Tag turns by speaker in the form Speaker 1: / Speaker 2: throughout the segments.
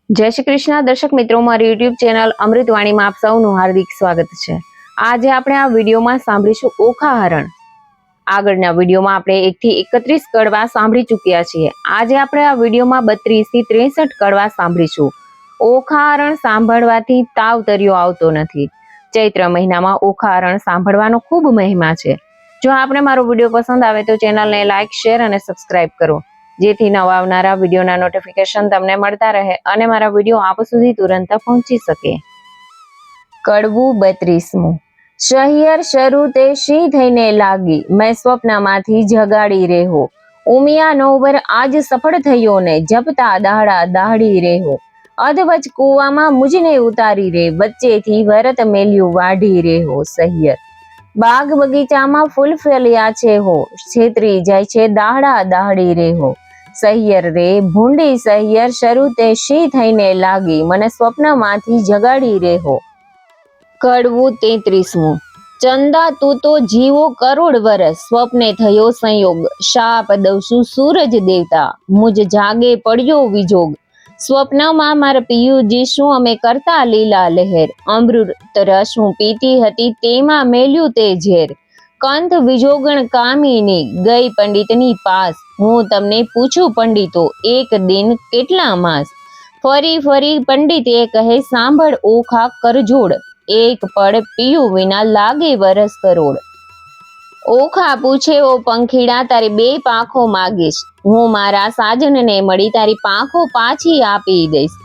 Speaker 1: જય શ્રી કૃષ્ણ દર્શક મિત્રો, મારી યુટ્યુબ ચેનલ અમૃતવાણીમાં આપ સૌનું હાર્દિક સ્વાગત છે। આજે આપણે આ વિડીયોમાં સાંભળીશું ઓખા હરણ। આગળના વિડીયોમાં આપણે 1 થી 31 કડવા સાંભળી ચૂક્યા છીએ। આજે આપણે આ વિડીયોમાં 32 થી 63 કડવા સાંભળીશું। ઓખા હરણ સાંભળવાથી તાવ તર્યો આવતો નથી। ચૈત્ર મહિનામાં ઓખા હરણ સાંભળવાનો ખૂબ મહિમા છે। જો આપણે મારો વિડીયો પસંદ આવે તો ચેનલને લાઈક, શેર અને સબસ્ક્રાઇબ કરો, જેથી નવા આવનારા વિડીયોના નોટિફિકેશન તમને મળતા રહે અને મારા વિડીયો આપ સુધી તુરંત પહોંચી શકે। કડવું 32મું। શહિયર શરૂ તે શી થઈને લાગી, મેં સ્વપ્નમાંથી જગાડી રેહો। ઉમિયા નોવર આજ સફળ થયો ને, જપતા દાડા દાહડી રેહો। અધવચ કૂવામાં મુજને ઉતારી રે, વચ્ચેથી વરત મેલ્યું વાઢી રેહો। શહિયર બાગ બગીચામાં ફૂલ ફળ્યા છે હો, છેતરી જાય છે દાહડા દાહડી રેહો। શહિયર રે ભૂંડી શહિયર શરૂ તે શી થઈને લાગી, મને સ્વપ્નમાંથી જગાડી રેહો। કડવું 33મું। ચંદા તું તો જીવો કરોડ વરસ, સ્વપ્ને થયો સંયોગ, શાપ દઉં છું સૂરજ દેવતા, મુજ જાગે પડ્યો વિજોગ। સ્વપ્નમાં મારા પિયુજી શું અમે કરતા લીલા લહેર, અમૃત રસ હું પીતી હતી તેમાં મેલ્યું તે ઝેર। કંથ વિજોગણ કામિની ગઈ પંડિતની પાસ, હું તમને પૂછું પંડિતો એક દિન કેટલા માસ। ફરી ફરી પંડિત એ કહે સાંભળ ઓખા કરજોડ, એક પળ પીયું વિના લાગે વરસ કરોડ। ઓખા પૂછે ઓ પંખીડા તારી 2 પાંખો માગીશ, હું મારા સાજનને મળી તારી પાંખો પાછી આપી દઈશ।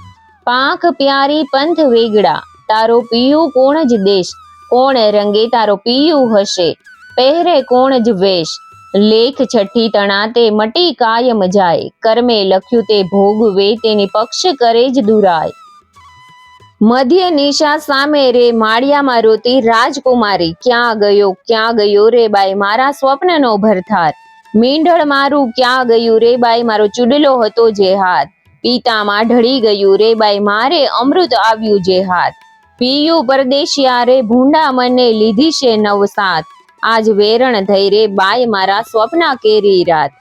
Speaker 1: પાંખ પ્યારી પંથ વેગડા, તારો પિયું કોણ જ દેશ, કોણ રંગે તારો પિયું હશે, પહેરે કોણ જ વેશ। લેખ છઠ્ઠી તણા તે મટી કાયમ જાય, કર્મે લખ્યું તે ભોગવે તેની પક્ષ કરે જ દુરાય। મધ્ય નિશા સામે રે માળિયામાં રોતી રાજકુમારી, ક્યાં ગયો રે બાઈ મારા સ્વપ્નનો ભરથાર। મીંઢળ મારું ક્યાં ગયું રે બાઈ મારો ચૂડલો હતો જે હાથ, પિતામાં ઢળી ગયું રે બાઈ મારે અમૃત આવ્યું જે હાથ। પિયું પરદેશિયા રે ભૂંડા મને લીધી છે નવસાથ, આજ વેરણ થઈ રે બાઈ મારા સ્વપ્ના કેરી રાત।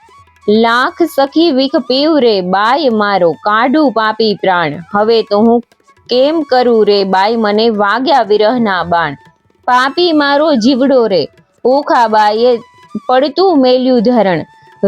Speaker 1: લાખ સખી વિખ પીવ રે બાઈ મારો કાઢું પાપી પ્રાણ, હવે તો હું કેમ કરું રે બાઈ મને વાગ્યા વિરહના બાણ। પાપી મારો જીવડો રે ઓખા બાઈએ પડતું મેલ્યું ધરણ,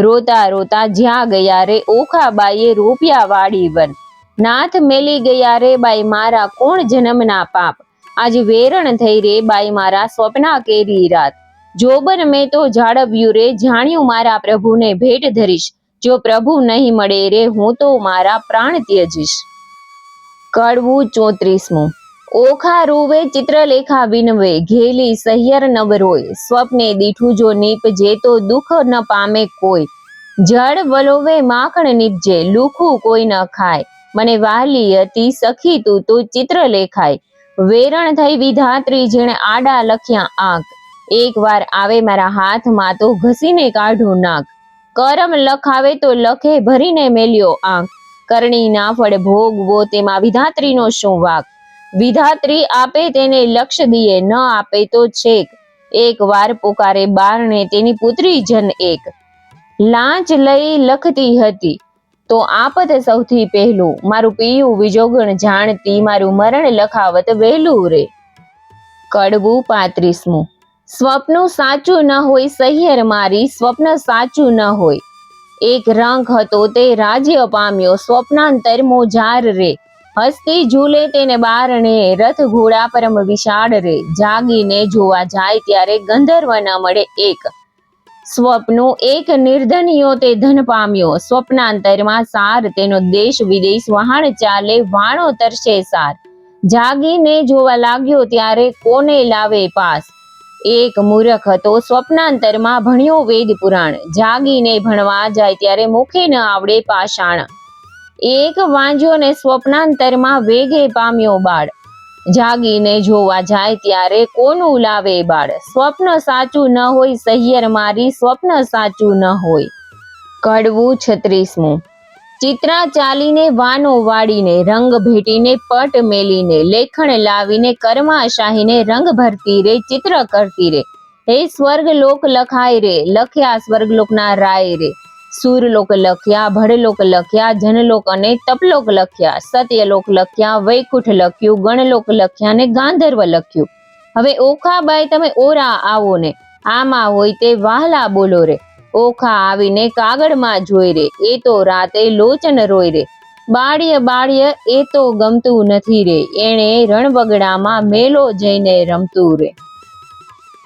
Speaker 1: રોતા રોતા જ્યાં ગયા રે ઓખા બાઈએ રોપ્યા વાડી વન। નાથ મેલી ગયા રે બાઈ મારા કોણ જન્મના પાપ, આજ વેરણ થઈ રે બાઈ મારા સ્વપ્ના કેરી રાત। જોબન મેં તો જાળવ્યું રે જાણ્યું મારા પ્રભુને ભેટ ધરીશ, જો પ્રભુ નહીં મળે રે હું તો મારા પ્રાણ ત્યજીશ। કડવું 34મું। ઓખા રૂવે ચિત્રલેખા વિનવે, ઘેલી શહિયર નવ રોય, સ્વપ્ને દીઠું જો નીપજે તો દુઃખ ન પામે કોઈ। જળ વલોવે માખણ નીપજે, લુખું કોઈ ન ખાય, મને વાલી હતી સખી તું તો ચિત્રલેખાય। વેરણ થઈ વિધાત્રી જેણે આડા લખ્યા આંખ, એક વાર આવે મારા હાથમાં તો ઘસીને કાઢું નાક। કરમ લખાવે તો લખે ભરીને મેલ્યો આંખ, કરણી ના ફળ ભોગવો તેમાં વિધાત્રીનો શું વાક। વિધાત્રી આપે તેને લક્ષ દિયે, ન આપે તો છેક, એક વાર પોકારે બારણે તેની પુત્રી જન એક। લાંચ લઈ લખતી હતી તો આપત સૌથી પહેલું, મારું પિયું વિજોગણ જાણતી મારું મરણ લખાવત વહેલું રે। કડવું 35મું। સ્વપ્નું સાચું ન હોય શહિયર મારી, સ્વપ્ન સાચું ન હોય। એક રંક હતો તે રાજ્ય પામ્યો, સ્વપ્નાંતરમો જાર રે, હસ્તી ઝૂલે તેને બારણે, રથ ઘોડા પરમ વિશાળ રે। જાગીને જોવા જાય ત્યારે ગંધર્વ ન મળે એક, સ્વપ્નું એક નિર્ધનિયો તે ધન પામ્યો, સ્વપ્નાંતરમાં સાર તેનો દેશ વિદેશ વહાણ ચાલે, વાણો તરસે સાર। જાગીને જોવા લાગ્યો ત્યારે કોને લાવે પાસ, એક મૂર્ખ હતો સ્વપ્નાંતરમાં ભણ્યો વેદ પુરાણ, જાગીને ભણવા જાય ત્યારે મુખે ન આવડે પાષાણ। એક વાંજ્યો ને સ્વપ્નાંતરમાં વેગે પામ્યો બાળ, જાગીને જોવા જાય ત્યારે કોનું લાવે બાળ। સ્વપ્ન સાચું ન હોય શહિયર મારી, સ્વપ્ન સાચું ન હોય। કડવું 36મું। ચિત્રા ચાલીને વાનો વાળીને, રંગ ભેટીને પટ મેલીને, લેખણ લાવીને કર્માશાહીને રંગ ભરતી રે ચિત્ર કરતી રે। હે સ્વર્ગ લોક લખાય રે, લખ્યા સ્વર્ગલોકના રાય રે, સુરલોક લખ્યા, ભડલોક લખ્યા, જનલોક અને તપલોક લખ્યા, સત્યલોક લખ્યા, વૈકુંઠ લખ્યું, ગણલોક લખ્યા અને ગાંધર્વ લખ્યું. હવે ઓખાબાઈ તમે ઓરા આવો ને, આમાં હોય તે વહાલા બોલો રે. ઓખા આવીને કાગળમાં જોઈ રે, એ તો રાતે લોચન રોય રે. બાળ્ય બાળ્ય એ તો ગમતું નથી રે, એણે રણવગડામાં મેલો જઈને રમતું રે.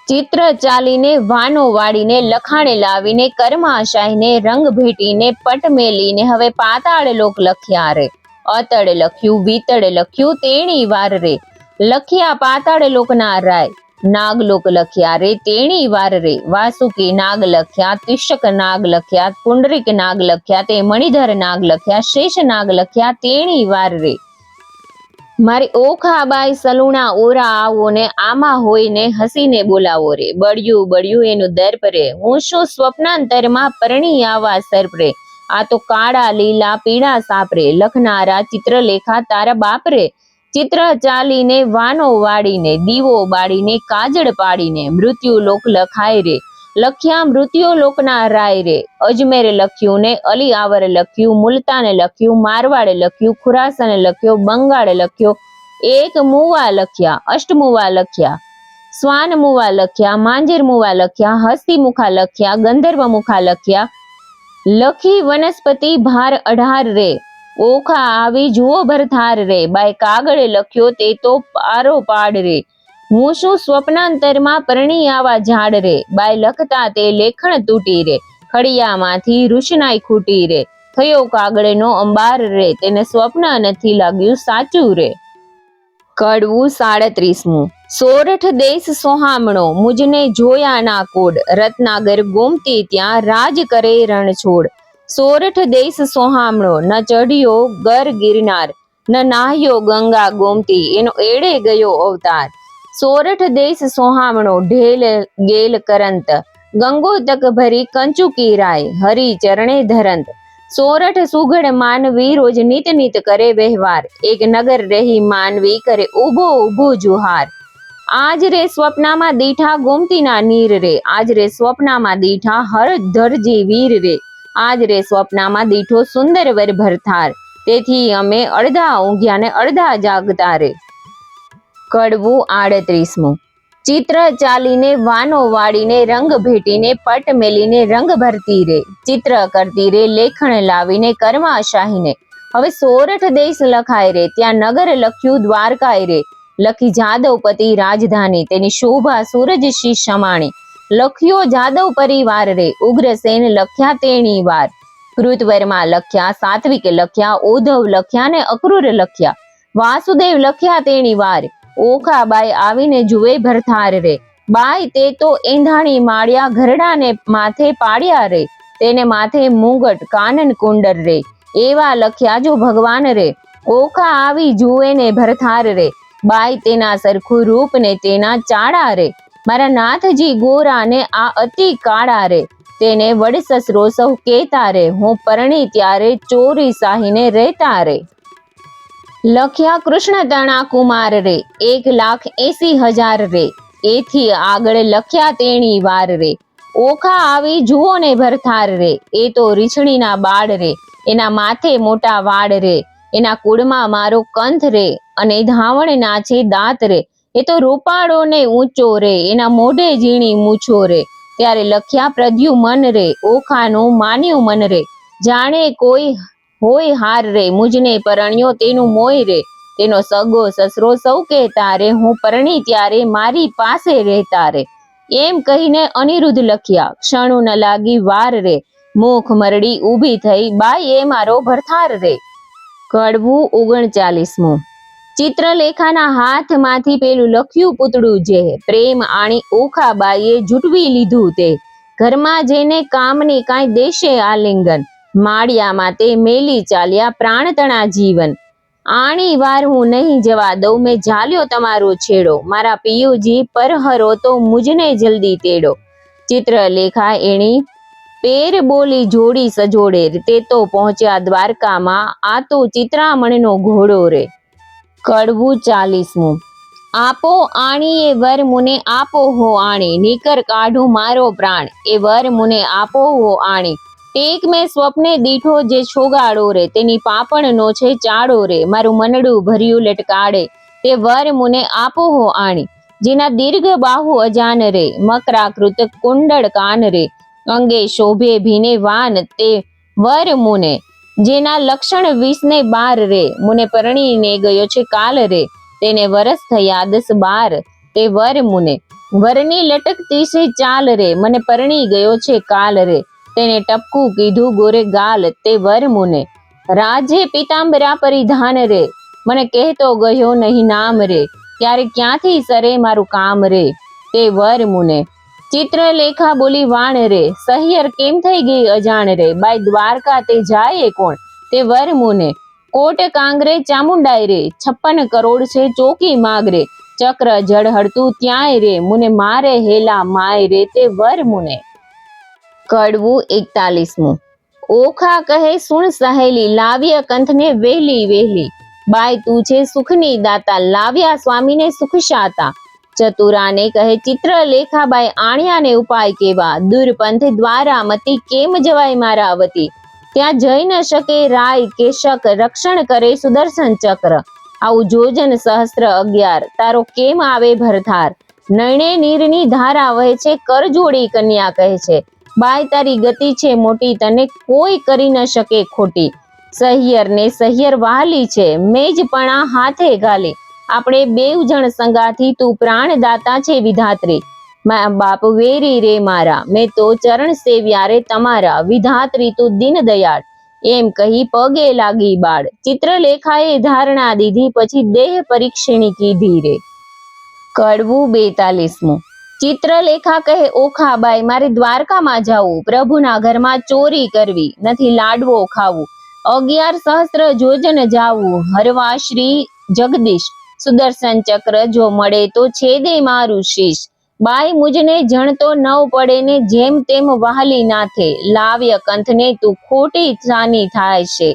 Speaker 1: ચિત્ર ચાલીને વાનો વાળીને, લખાણે લાવીને, કર્માશાહીને રંગ ભેટીને, પટ મેલીને હવે પાતાળ લોક લખ્યા રે. અતડ લખ્યું, વિતડ લખ્યું, તેણી વાર રે. લખ્યા પાતાળ લોકના રાય. નાગલોક લખ્યા રે, તેણી વાર રે. વાસુકી નાગ લખ્યા, તિષક નાગ લખ્યા, પુંડરીક નાગ લખ્યા, તે મણિધર નાગ લખ્યા, શેષ નાગ લખ્યા, તેણી વાર રે. મારી ઓખાબાઈ સલુણા ઓરા આવો ને, આમાં હોય ને હસીને બોલાવો રે. બળ્યું બળ્યું એનું દર્પ રે, હું શું સ્વપ્નાંતરમાં પરણી આવા સર્પ રે. આ તો કાળા લીલા પીળા સાપ રે, લખનારા ચિત્રલેખા તારા બાપ રે. ચિત્ર ચાલીને વાનો વાળીને, દીવો બાળીને, કાજળ પાડીને, મૃત્યુ લોક લખાય રે. લખ્યા મૃત્યુ લોકના રાય રે. અજમેર લખ્યું ને અલી આવર લખ્યું, મુલતાન લખ્યું, મારવાડ લખ્યું, ખુરાસન લખ્યો, બંગાળ લખ્યો, એક મુવા લખ્યા, અષ્ટમુવા લખ્યા, સ્વાન મુવા લખ્યા, માંજર મુવા લખ્યા, હસ્તી મુખા લખ્યા, ગંધર્વ મુખા લખ્યા. લખી વનસ્પતિ ભાર 18 રે. ઓખા આવી જુઓ ભરથાર રે. બાય કાગળ લખ્યો તે તો પારો પાડ રે. હું શું સ્વપ્નાંતરમાં પરણી આવા ઝાડ રે. બાય લખતા તે લેખણ તૂટી રે. ખડિયામાંથી રૂશનાઈ ખૂટી રે. થયો કાગળનો અંબાર રે, તેને સ્વપ્ન નથી લાગ્યું સાચું રે. કડવું 37મું. સોરઠ દેશ સોહામણો, મુજને જોયા ના કોડ. રત્નાગર ગોમતી ત્યાં રાજ કરે રણછોડ. સોરઠ દેશ સોહામણો, ન ચઢ્યો ગર ગિરનાર, ન નાહ્યો ગંગા ગોમતી, એનો એડે ગયો અવતાર. સોરઠ દેશ સોહામણો, ઢેલ ગેલ કરંત, ગંગો તક ભરી કંચુકી રાય, હરી ચરણે ધરંત. સોરઠ સુગઢ માનવી, રોજ નિત નિત કરે વ્યવહાર. એક નગર રહી માનવી, કરે ઊભો ઊભો જુહાર. આજ રે સ્વપ્નમાં દીઠા ગોમતીના નીર રે. આજ રે સ્વપ્નમાં દીઠા હર ધરજી વીર રે. આજ રે સ્વપ્નમાં દીઠો સુંદર વર ભરથાર. તેથી અમે અડધા ઊંઘ્યા ને અડધા જાગતા રે. કડવું 38મું. ચિત્ર ચાલીને વાનો વાળીને, રંગ ભેટીને, પટ મેલીને રંગ ભરતી રે. ચિત્ર કરતી રે, લેખણ લાવીને, કર્માશાહીને. હવે સોરઠ દેશ લખાય રે, ત્યાં નગર લખ્યું દ્વારકાય રે. લખી જાદવપતિ રાજધાની, તેની શોભા સૂરજશી સમાણી. લખ્યો જાદવ પરિવાર રે. ઉગ્રસેન લખ્યા તેણી વાર. કૃતવર્મા લખ્યા, સાત્વિક લખ્યા, ઉદ્ધવ લખ્યા ને અક્રૂર લખ્યા. વાસુદેવ લખ્યા તેણી વાર. ઓખાબાઈ આવીને જુએ ભરથાર રે. બાઈ તે તો એંધાણી માળ્યા, ઘરડાને માથે પાડ્યા રે. તેને માથે મુંગટ, કાનન કુંડર રે. એવા લખ્યા જો ભગવાન રે. ઓખા આવી જુએ ને ભરથાર રે. બાઈ તેના સરખું રૂપ ને તેના ચાડા રે. મારા નાથજી ગોરા ને આ અતિ કાળા રે. તેને વડ સસરો સૌ કેતા રે. હું પરણી ત્યારે ચોરી સાહીને રહેતા રે. લખ્યા કૃષ્ણ તણા કુમાર રે. 1,80,000 રે. એથી આગળ લખ્યા તેણી વાર રે. ઓખા આવી જુઓ ને ભરથાર રે. એ તો રીછણીના બાળ રે. એના માથે મોટા વાળ રે. એના કુળમાં મારો કંથ રે. અને ધાવણ ના છે દાંત રે. એ તો રૂપાળો ને ઊંચો રે. એના મોઢે ઝીણી મૂછો રે. ત્યારે લખ્યા પ્રદ્યુમન રે. ઓખાનું માન્યું મન રે. જાણે કોઈ હોય હાર રે. મુજને પરણ્યો તેનું મોય રે. તેનો સગો સસરો સૌ કહેતા રે. હું પરણી ત્યારે મારી પાસે રહેતા રે. એમ કહીને અનિરુદ્ધ લખ્યા. ક્ષણું ન લાગી વાર રે. મુખ મરડી ઊભી થઈ, બાઈ એ મારો ભરથાર રે. કડવું 39મું. ચિત્રલેખાના હાથમાંથી પેલું લખ્યું પૂતળું જે, પ્રેમ આણી ઓખાબાઈએ જૂટવી લીધું તે. ઘરમાં જેને કામની કાંઈ દેશે આલિંગન, માળિયામાં તે મેલી ચાલ્યા પ્રાણતણા જીવન. આણી વાર હું નહીં જવા દઉં, મેં ઝાલ્યો તમારો છેડો. મારા પિયુજી પરહરો તો મુજને જલ્દી તેડો. ચિત્રલેખા એણી પેર બોલી જોડી સજોડે. તે તો પહોંચ્યા દ્વારકામાં, આ તો ચિત્રામણનો ઘોડો રે. કડવું 40મું. આપો આણી એ વર મુને આપો હો આણી, નીકર કાઢું મારો પ્રાણ. એ વર મુને આપો હો આણી, ટેક મેં સ્વપ્ને દીઠો જે છોગાડો રે, તેની પાપણનો છે ચાડો રે, મારું મનડું ભર્યું લટકાડે, તે વર મુને આપો હો આણી, જેના દીર્ઘ બાહુ અજાન રે, મકરાકૃત કુંડળ કાન રે, અંગે શોભે ભીને વાન, તે વર મુને, જેના લક્ષણ 20 12 રે, મુને પરણીને ગયો છે કાલ રે, તેને વરસ થયા 10 12, તે વર મુને, વરની લટકતી છે ચાલ રે, મને પરણી ગયો છે કાલ રે, તેને ટપકું કીધું ગોરે ગાલ, તે વર મુને, રાજે પીતાંબરા પરિધાન રે, મને કહેતો ગયો નહીં નામ રે, ત્યારે ક્યાંથી સરે મારું કામ રે, તે વર મુને, ચિત્રલેખા બોલી વાણ રે, સહિયર કેમ થઈ ગઈ અજાણ રે, બાઈ દ્વારકા તે જાય કોણ, તે વર મુને, કોટ કાંગરે ચામુંડાઈ રે, 56 કરોડ છે ચોકી માગરે, ચક્ર જળ હડતું ત્યાંય રે, મુને મારે હેલા માય રે, તે વર મુને. કડવું 41મું. ઓખા કહે સુણ સહેલી, લાવ્ય કંથને વહેલી વહેલી, બાઈ તું છે સુખની દાતા, લાવ્યા સ્વામીને સુખ શાતા, ચતુરાને કહે ચિત્રલેખાબાઈ આણ્યાને ઉપાય કેવા, દુર્પંથ દ્વારા મતી કેમ જવાય મારા વતી, ત્યાં જઈ ન શકે રાય કે શક, રક્ષણ કરે સુદર્શન ચક્ર, આવું જોજન સહસ્ત્ર 11, તારો કેમ આવે ભરથાર, નયણે નીરની ધારા વહે છે, કરજોડી કન્યા કહે છે, બાઈ તારી ગતિ છે મોટી, તને કોઈ કરી ન શકે ખોટી, સહિયર ને સહિયર વહાલી છે, મેજપણા હાથે ઘાલી, આપણે બેવ જણ સંગાથી, તું પ્રાણદાતા છે વિધાત્રી, મા બાપ વેરી રે મારા, મેં તો ચરણ સેવ્યા રે તમારા, વિધાત્રી તું દીન દયાળ, એમ કહી પગે લાગી બાળ, ચિત્રલેખાએ ધારણા દીધી, પછી દેહ પરીક્ષિણી કીધી રે. કડવું 42મું. ચિત્રલેખા કહે ઓખાબાઈ, મારે દ્વારકામાં જાવું, પ્રભુના ઘરમાં ચોરી કરવી, નથી લાડવો ખાવું, 11 સહસ્ત્ર જોજન જાવું, હરવા શ્રી જગદીશ, સુદર્શન ચક્ર જો મળે તો છેદે મારું શીશ, બાઈ મુજને જણતો નવ પડે ને, જેમ તેમ વહાલી નાથે, લાવ્ય કંથને તું ખોટી સાની થાય છે,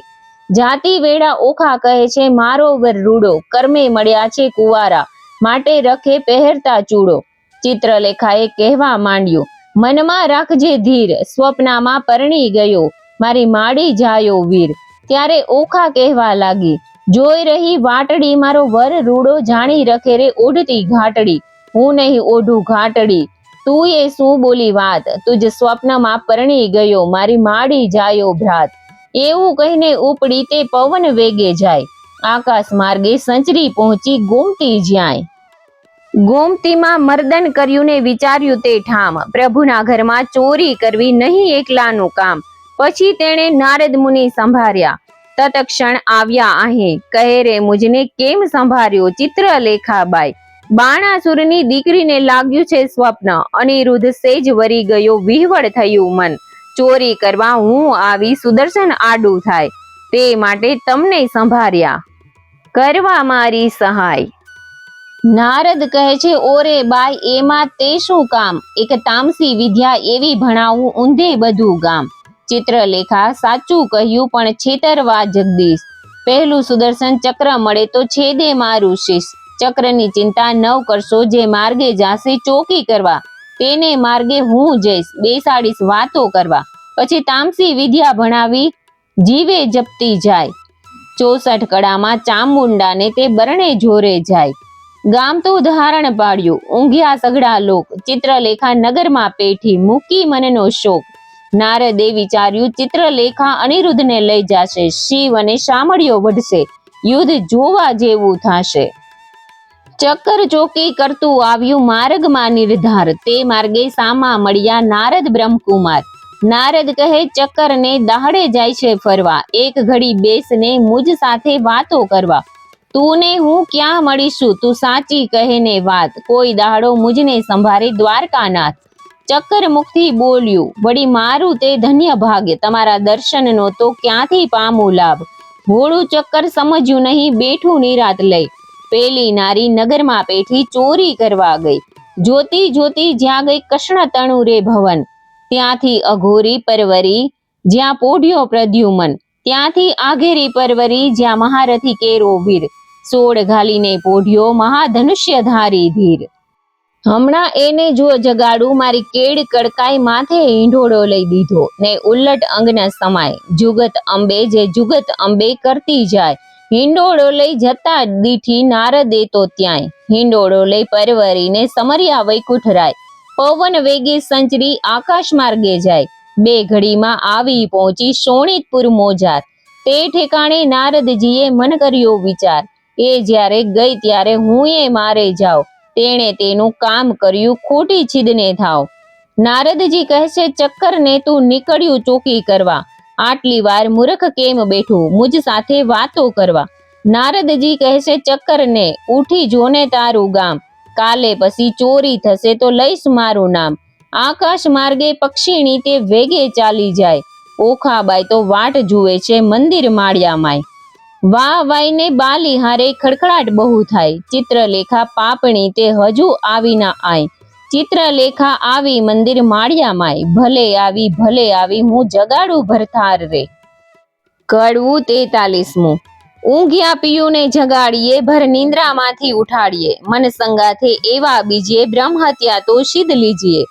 Speaker 1: જાતિ વેડા ઓખા કહે છે મારો વર રૂડો, કર્મે મળ્યા છે કુવારા, માટે રખે પહેરતા ચૂડો, ચિત્રલેખાએ કહેવા માંડ્યું, મનમાં રાખજે ધીર, સ્વપ્નમાં પરણી ગયો, મારી માડી જાયો વીર, ત્યારે ઓખા કહેવા લાગી, જોઈ રહી વાટડી, મારો વર રૂડો, જાણી રખે રે ઓઢતી ઘાટડી, હું નહીં ઓઢું ઘાટડી, તું એ શું બોલી વાત, તુજ સ્વપ્નમાં પરણી ગયો, મારી માડી જાયો ભ્રાત, એવું કહીને ઉપડી તે પવન વેગે જાય, આકાશ માર્ગે સંચરી પહોંચી ગોમતી જ્યાંય, ગોમતીમાં મર્દન કર્યું ને વિચાર્યું તે ઠામ, પ્રભુના ઘરમાં ચોરી કરવી નહીં એકલાનું કામ, પછી તેણે નારદ મુનિ સંભાળ્યા, તત્ક્ષણ આવ્યા અહીં, કહે રે મુજને કેમ સંભાળ્યો ચિત્રલેખાબાઈ, બાણાસુરની દીકરીને લાગ્યું છે સ્વપ્ન, અનિરુદ્ધ સેજ વરી ગયો, વિહવળ થયું મન, ચોરી કરવા હું આવી, સુદર્શન આડું થાય, તે માટે તમને સંભાળ્યા, કરવા મારી સહાય. નારદ કહે છે ઓરે બાઈ, એમાં તે શું કામ, એક તામસી વિદ્યા એવી ભણાવું, ઊંધે બધું ગામ, ચિત્રલેખા સાચું કહ્યું પણ છેતરવા જગદીશ, પહેલું સુદર્શન ચક્ર મળે તો છેદે મારું શીશ, ચક્રની ચિંતા ન કરશો, જે માર્ગે જાશે ચોકી કરવા, તેને માર્ગે હું જઈશ, બેસાડીશ વાતો કરવા, પછી તામસી વિદ્યા ભણાવી જીવે જપતી જાય, 64 કળામાં ચામુંડાને તે બરણે જોરે જાય, ગામ તો ધારણ પાડ્યું, ઊંઘ્યા સઘળા લોક, ચિત્રલેખા નગરમાં પેઠી, મૂકી મનનો શોક, નારદે વિચાર્યું ચિત્રલેખા અનિરુદ્ધને લઈ જશે, શિવ અને શામળિયો વઢશે, યુદ્ધ જોવા જેવું થશે, ચક્કર ચોકી કરતું આવ્યું માર્ગમાં નિર્ધાર, તે માર્ગે સામા મળ્યા નારદ બ્રહ્મકુમાર, નારદ કહે ચક્કરને દાહડે જાય છે ફરવા, એક ઘડી બેસને મુજ સાથે વાતો કરવા, તું ને હું ક્યાં મળીશું, તું સાચી કહે ને વાત, કોઈ દાહડો મુજને સંભાળે દ્વારકાનાથ, ચક્કર મુખથી બોલ્યું, વળી મારું તે ધન્ય ભાગ્ય, તમારા દર્શનનો તો ક્યાંથી પામું લાભ, ભોળું ચક્કર સમજ્યું નહીં, બેઠું નિરાત લઈ, પેલી નારી નગરમાં પેઠી ચોરી કરવા ગઈ, જોતી જોતી જ્યાં ગઈ કૃષ્ણ તણુ રે ભવન, ત્યાંથી અઘોરી પરવરી જ્યાં પોઢ્યો પ્રદ્યુમન, ત્યાંથી આઘેરી પરવરી જ્યાં મહારથી કેરો વીર, સોળ ઘાલીને પોઢ્યો મહાધનુષ્ય ધારી ધીર, હમણાં એને જો જગાડું, મારી કેડ કડકાઈ માથે ઈંઢોળો લઈ દીધો ને ઉલટ અંગના સમાય. જુગત અંબે જે જુગત અંબે કરતી જાય, હિંડોળો લઈ જતા દીઠી નારદે તો ત્યાંય. હિંડોળો લઈ પરવરીને સમર્યા વૈકુંઠ રાય, પવન વેગે સંચરી આકાશ માર્ગે જાય. બે ઘડીમાં આવી પહોંચી શોણિતપુર મોજાર, તે ઠેકાણે નારદજીએ મન કર્યો વિચાર. એ જ્યારે ગઈ ત્યારે હું એ મારે જાઉં, તેણે તેનું કામ કર્યું ખોટી છીદને થાવ. નારદજી કહે છે, ચક્કર ને તું નીકળ્યું ચોકી કરવા, આટલી વાર મૂર્ખ કેમ બેઠું મુજ સાથે વાતો કરવા. નારદજી કહે છે, ચક્કર ને ઉઠી જોને તારું ગામ, કાલે પછી ચોરી થશે તો લઈશ મારું નામ. આકાશ માર્ગે પક્ષીણી તે વેગે ચાલી જાય, ઓખાબાઈ તો વાટ જુએ છે મંદિર માળિયામાંય. વાહ વાઈને બાલી હારે ખડખડાટ બહુ થાય, ચિત્રલેખા પાપણી તે હજુ આવી ના આય. ચિત્રલેખા આવી મંદિર માળિયામાંય, ભલે આવી હું જગાડું ભરથાર રે. કડવું 43મું. ઊંઘ્યા પિયુને જગાડીએ, ભર નિંદ્રામાંથી ઉઠાડીએ, મન સંગાથે એવા બીજે બ્રહ્મ હત્યા તો સિદ્ધ લીજીએ.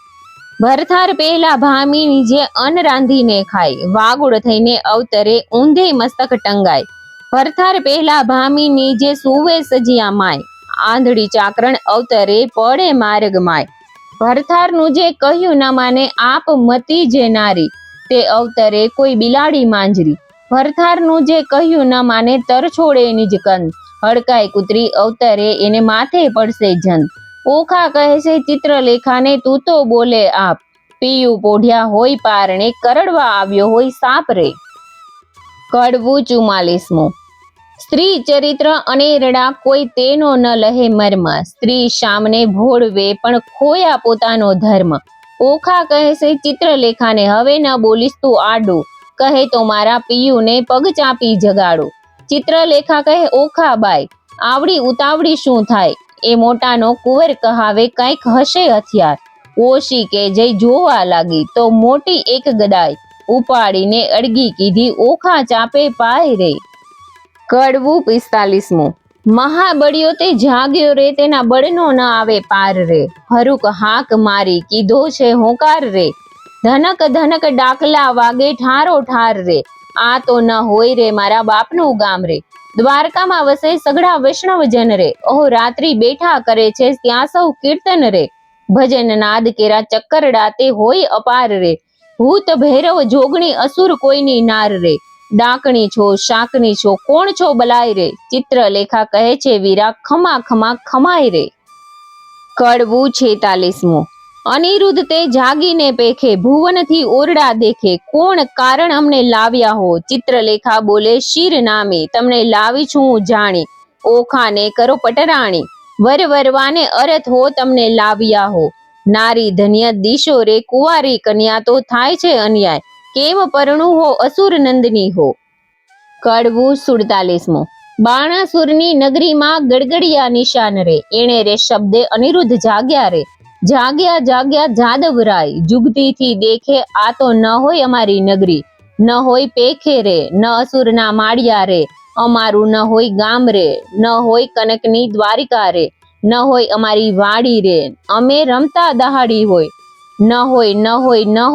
Speaker 1: ભરથાર પહેલા ભામીની જે અન્ન રાંધીને ખાય, વાગુડ થઈને અવતરે ઊંધે મસ્તક ટંગાય. ભરથાર પહેલા ભામીની જે સુવે સજિયા માય, આંધળી ચાકરણ અવતરે પડે માર્ગ માય. ભરથારનું જે કહ્યું ન માને આપ મતી જે નારી, તે અવતરે કોઈ બિલાડી માંજરી. ભરથારનું જે કહ્યું ન માને તર છોડે નિજ કંદ, હડકાઈ કૂતરી અવતરે એને માથે પડશે જંત. ઓખા કહે છે ચિત્રલેખાને તું તો બોલે આપ, પિયું પોઢ્યા હોય પારણે કરડવા આવ્યો હોય સાપ રે. કડવું 44મું. સ્ત્રી ચરિત્ર અનેરડા કોઈ તેનો ન લહે મર્મ, સ્ત્રી શામને ભોળવે પણ ખોયા પોતાનો ધર્મ. ઓખા કહે છે ચિત્રલેખાને હવે ન બોલીશ તું આડું, કહે તો મારા પિયુને પગ ચાપી જગાડો. ચિત્રલેખા કહે ઓખા બાઈ, આવડી ઉતાવળી શું થાય, એ મોટાનો કુંવર કહાવે કંઈક હશે હથિયાર. ઓશી કે જઈ જોવા લાગી તો મોટી એક ગદાઈ, ઉપાડીને અડગી કીધી ઓખા ચાપે પાય રે. કડવું 45મું. મહાબળિયો તે જાગ્યો રે, તેના બળનો ન આવે પાર રે. હરુક હાક મારી કીધો છે હોકાર રે, ધનક ધનક ડાકલા વાગે ઠારો ઠાર રે. આ તો ન હોય રે મારા બાપનું ગામ રે, દ્વારકામાં વસે સઘળા વૈષ્ણવ જન રે. ઓહ રાત્રિ બેઠા કરે છે ત્યાં સૌ કીર્તન રે, ભજન નાદ કેરા ચક્કરડા તે હોય અપાર રે. ભૂત ભૈરવ જોગણી અસુર કોઈની નાર રે, ડાકણી છો શાકની છો કોણ છો બલાય રે. ચિત્રલેખા કહે છે વીરા ખમા ખમા ખમાય રે. કડવું 46મું. અનિરુદ્ધ તે જાગીને પેખે, ભુવનથી ઓરડા દેખે, કોણ કારણ અમને લાવ્યા હો. ચિત્રલેખા બોલે શિર નામે, તમને લાવી છું હું જાણી. ઓખાને કરો પટરાણી, વરવાને અરથ હો તમને લાવ્યા હો. નારી ધન્ય દિશો રે, કુંવારી કન્યા તો થાય છે અન્યાય, કેમ પરણું હો અસુર નંદની હો. કડવું 47મું. બાણાસુરની નગરીમાં ગડગડિયા નિશાન રે, એણે રે શબ્દે અનિરુદ્ધ જાગ્યા રે. જાગ્યા જાદવરાય, જુગતીથી દેખે આ તો ન હોય અમારી નગરી, ન હોય પેખે રે, ન અસુરના માળિયા રે, અમારું ન હોય ગામ રે, ન હોય કનકની દ્વારિકા રે, ન હોય અમારી વાડી રે, અમે રમતા દહાડી હોય, ન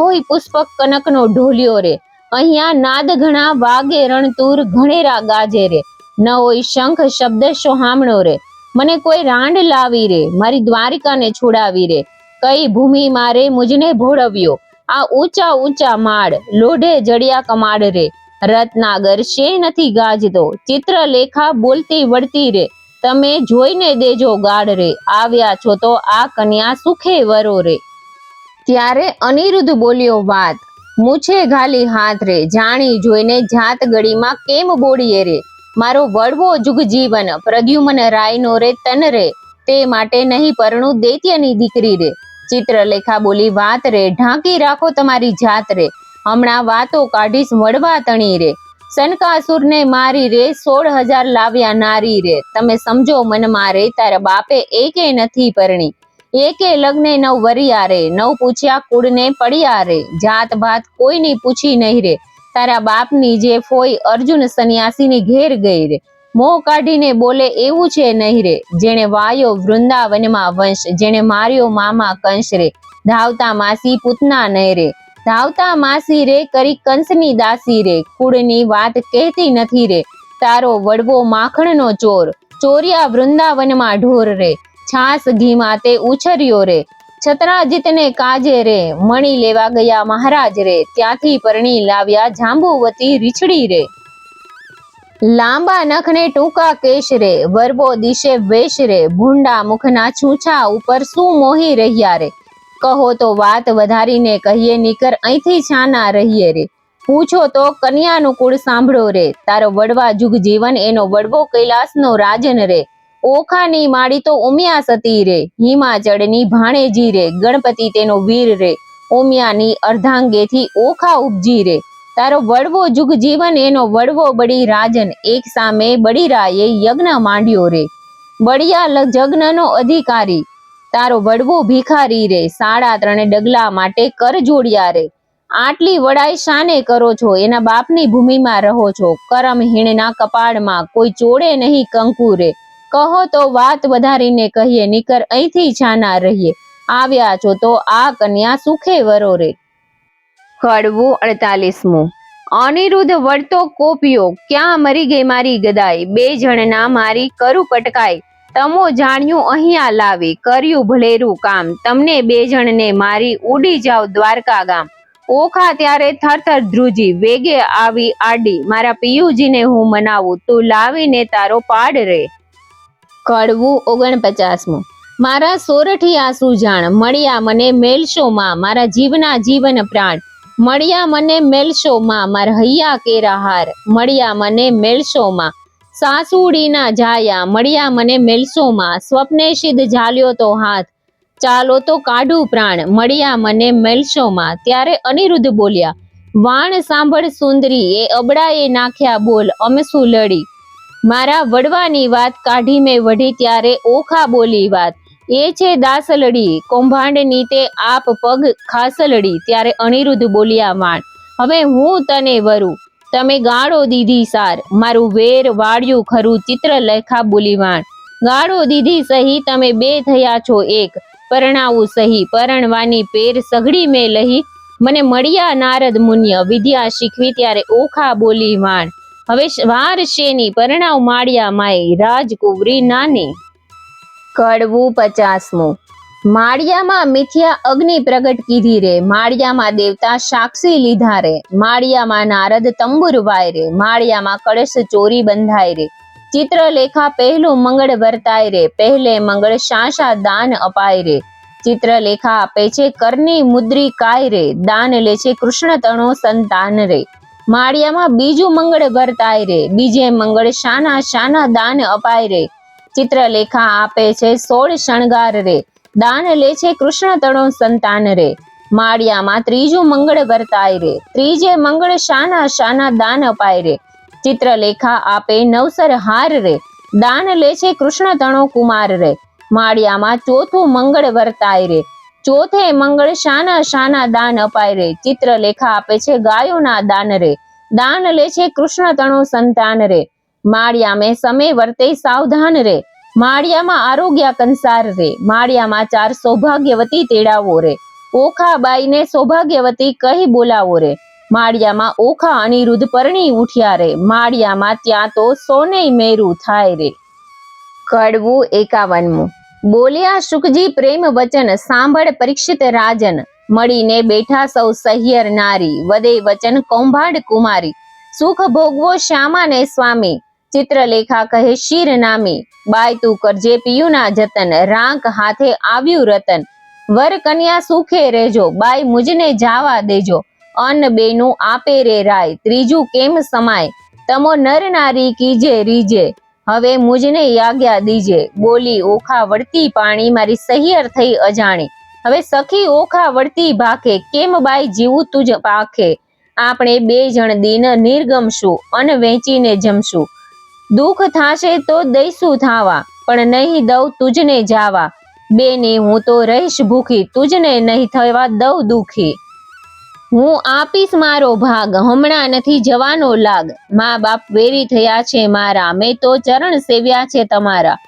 Speaker 1: હોય પુષ્પક કનકનો ઢોલિયો રે. અહીંયા નાદ ઘણા વાગે રણતુર ઘણેરા ગાજે રે, ન હોય શંખ શબ્દ સોહામણો રે. મને કોઈ રાંડ લાવી રે, મારી દ્વારિકાને છોડાવી રે, કઈ ભૂમિ મારે મુજને ભોળવ્યો. આ ઊંચા ઊંચા માળ, લોઢે જડિયા કમાડ રે, રત્નાગર શે નથી ગાજતો. ચિત્રલેખા બોલતી વળતી રે, તમે જોઈને દેજો ગાડ રે, આવ્યા છો તો આ કન્યા સુખે વરો રે. ત્યારે અનિરુદ્ધ બોલ્યો વાત, મૂછે ઘાલી હાથ રે, જાણી જોઈને જાત ગળીમાં કેમ બોડીએ રે. મારો વડવો જુગ જીવન પ્રદ્યુમન રાયનો રે તન રે, તે માટે નહીં પરણું દૈત્યની દીકરી રે. ચિત્રલેખા બોલી વાત રે, ઢાંકી રાખો તમારી જાત રે, હમણાં વાતો કાઢીશ વડવા તણી રે. સનકાસુરને મારી રે, 16,000 લાવ્યા નારી રે, તમે સમજો મન મારે, તારા બાપે એકે નથી પરણી, એકે લગ્ને 9 વરિયા રે, 9 પૂછ્યા કુળને પડ્યા રે, જાત ભાત કોઈની પૂછી નહીં રે. તારા બાપની જે ફોઈ અર્જુન સન્યાસીની ઘેર ગઈ રે, મોં કાઢીને બોલે એવું છે નહીં રે, જેણે વાયો વૃંદાવનમાં વંશ, જેણે માર્યો મામા કંસ રે, ધાવતા માસી પૂતના નહીં રે, ધાવતા માસી રે કરી કંસની દાસી રે, કુળની વાત કહેતી નથી રે, તારો વડવો માખણનો ચોર, ચોર્યા વૃંદાવનમાં ઢોર રે, છાસ ઘીમાં તે ઉછર્યો રે, છત્રાજીતને કાજે રે, મણી લેવા ગયા મહારાજ રે, ત્યાંથી પરણી લાવ્યા જાંબુવતી રીછડી રે, લાંબા નખને ટૂંકા કેશ રે, વરબો દિશે વેશ રે, ભૂંડા મુખના છૂછા ઉપર શું મોહી રહ્યા રે, કહો તો વાત વધારીને કહીએ નીકર અહીંથી છાના રહીએ રે, પૂછો તો કન્યાનું કુળ સાંભળો રે, તારો વડવા જુગ જીવન એનો વડવો કૈલાસનો રાજન રે, ઓખાની માળી તો ઉમિયા સતી રે, હિમાચળની ભાણેજી રે, ગણપતિ તેનો વીર રે, ઉમિયાની અર્ધાંગેથી ઓખા ઉપજી રે, તારો વડવો જુગ જીવન એનો વડવો બળી રાજન, એક સામે બળીરાયે યજ્ઞ માંડ્યો રે, બળિયા જગ્નનો અધિકારી, તારો વડવો ભિખારી રે, 3.5 ડગલા માટે કર જોડ્યા રે, આટલી વડાઈ શાને કરો છો, એના બાપની ભૂમિમાં રહો છો, કરમહીણના કપાળમાં કોઈ ચોડે નહીં કંકુ રે, કહો તો વાત વધારીને કહીએ નીકર અહીંથી છાના રહીએ, આવ્યા છો તો આ કન્યા સુખે વરો રે. કડવું 48મું. અનિરુદ્ધ વળતો કોપિયો, ક્યાં મરી ગઈ મારી ગદાઈ, 2 જણના મારી કરું કટકાઈ, તમો જાણ્યું અહીંયા લાવી, કર્યું ભલેરું કામ, તમને 2 જણને મારી ઉડી જાવ દ્વારકા ગામ, ઓખા ત્યારે થરથર ધ્રુજી, વેગે આવી આડી, મારા પિયુજીને હું મનાવું, તું લાવીને તારો પાડ રે. કડવું 49મું. મારા સોરઠી આંસુ જાણ, મળ્યા મને મેલશો માં, મારા જીવના જીવન પ્રાણ, મળ્યા મને મેલશો માં, મારા હૈયા કેરા હાર, મળ્યા મને મેલશો માં, સાસુડીના જાયા, મળ્યા મને મેલશો માં, સ્વપ્ને સિદ્ધ ઝાલ્યો તો હાથ, ચાલો તો કાઢું પ્રાણ, મળ્યા મને મેલશો માં. ત્યારે અનિરુદ્ધ બોલ્યા, વાણ સાંભળ સુંદરી, એ અબડાએ નાખ્યા બોલ, અમે શું લડી, મારા વડવાની વાત કાઢી મેં વઢી, ત્યારે ઓખા બોલી વાત, એ છે દાસલડી, કૌભાંડની તે આપ પગ ખાસલડી, ત્યારે અનિરુદ્ધ બોલ્યા વાણ, હવે હું તને વરું, તમે ગાળો દીધી સાર, મારું વેર વાળ્યું ખરું, ચિત્રલેખા બોલી વાણ, ગાળો દીધી સહી, તમે 2 થયા છો એક, પરણાવું સહી, પરણવાની પેર સઘડી મેં લહી, મને મળ્યા નારદ મુન્ય, વિદ્યા શીખવી, ત્યારે ઓખા બોલી વાણ, હવે વાર શેની, પરણાવ માળિયા માય, રાજકુંવરી નાની. કડવું 50મું. માળિયામાં મિથ્યા અગ્નિ પ્રગટ કીધી રે, માળિયામાં દેવતા સાક્ષી લીધા રે, માળિયામાં નારદ તંબુર વાય રે, માળિયામાં કળશ ચોરી બંધાય રે, ચિત્રલેખા પહેલું મંગળ વર્તાય રે, પહેલે મંગળ શાશા દાન અપાય રે, ચિત્રલેખા આપે છે કરની મુદ્રી કાય રે, દાન લે છે કૃષ્ણ તણો સંતાન રે, માળિયામાં બીજું મંગળ વર્તાય રે, બીજે મંગળ શાના શાના દાન અપાય રે, ચિત્રલેખા આપે છે 16 શણગાર રે, દાન લે છે કૃષ્ણ તણો સંતાન રે, માળિયામાં ત્રીજું મંગળ વર્તાય રે, ત્રીજે મંગળ શાના શાના દાન અપાય રે, ચિત્રલેખા આપે 9 હાર રે, દાન લે છે કૃષ્ણ તણો કુમાર રે, માળિયામાં ચોથું મંગળ વર્તાય રે, ચોથે મંગળ શાના શાના દાન અપાય રે, ચિત્રલેખા આપે છે ગાયોના દાન રે, દાન લે છે કૃષ્ણ તણો સંતાન રે, માળિયામાં સમય વર્તે સાવધાન રે, માળિયામાં આરોગ્ય કંસાર રે, માળિયામાં 4 સૌભાગ્યવતી તેડાવો રે, ઓખાબાઈને સૌભાગ્યવતી કહી બોલાવો રે, માળિયામાં ઓખા અનિરુદ્ધ પરણી ઉઠ્યા રે, માળિયામાં ત્યાં તો સોનેય મેરું થાય રે. કડવું 51મું. બોલ્યા શુકજી પ્રેમ વચન, સાંભળ પરીક્ષિત રાજન, મળીને બેઠા સૌ સહ્યર નારી, વદે વચન કૌભાંડ કુમારી, સુખ ભોગવો શ્યામાને સ્વામી, ચિત્રલેખા કહે શિર નામી, બાય તું કરજે પિયુના જતન, રાંક હાથે આવ્યું રતન, વર કન્યા સુખે રહેજો, બાય મુજને જાવા દેજો, અન્ન બેનું આપે રે રાય, ત્રીજું કેમ સમાય, તમો નર નારી કીજે રીજે, હવે મુજને આજ્ઞા દીજે, બોલી ઓખા વળતી પાણી, મારી સહિયર થઈ અજાણી, હવે સખી ઓખા વળતી ભાખે, કેમ બાઈ જીવું તુજ પાખે, આપણે 2 જણ દિન નિર્ગમશું, અન્ન વેચીને જમશું, દુઃખ થાશે તો દઈશું થાવા, પણ નહીં દઉં તુજને જાવા, બેની હું તો રહીશ ભૂખી, તુજને નહીં થવા દઉં દુખી. હું આપીશ મારો ભાગ, હમણાં નથી જવાનો લાગ. મા બાપ વેરી થયા છે મારા, મેં તો ચરણ સેવ્યા છે તમારા.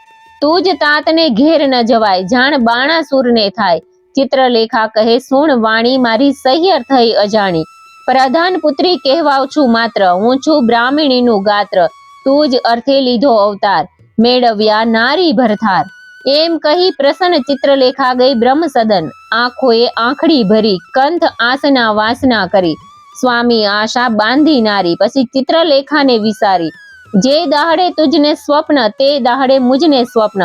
Speaker 1: તું જ તાતને ઘેર ન જવાય, જાણ બાણાસુરને થાય. ચિત્રલેખા કહે, સુણ વાણી મારી સહ્યર થઈ અજાણી. પ્રધાન પુત્રી કહેવાવ છું માત્ર, હું છું બ્રાહ્મણીનું ગાત્ર. તું જ અર્થે લીધો અવતાર, મેળવ્યા નારી ભરથાર. એમ કહી પ્રસન્ન ચિત્રલેખા ગઈ બ્રહ્મ સદન. આંખોએ આંખડી ભરી, કંથ આસના વાસના કરી. સ્વામી આશા બાંધી નારી, પછી ચિત્રલેખાને વિસારી. જે દાહડે તુજને સ્વપ્ન, તે દાહડે મુજને સ્વપ્ન.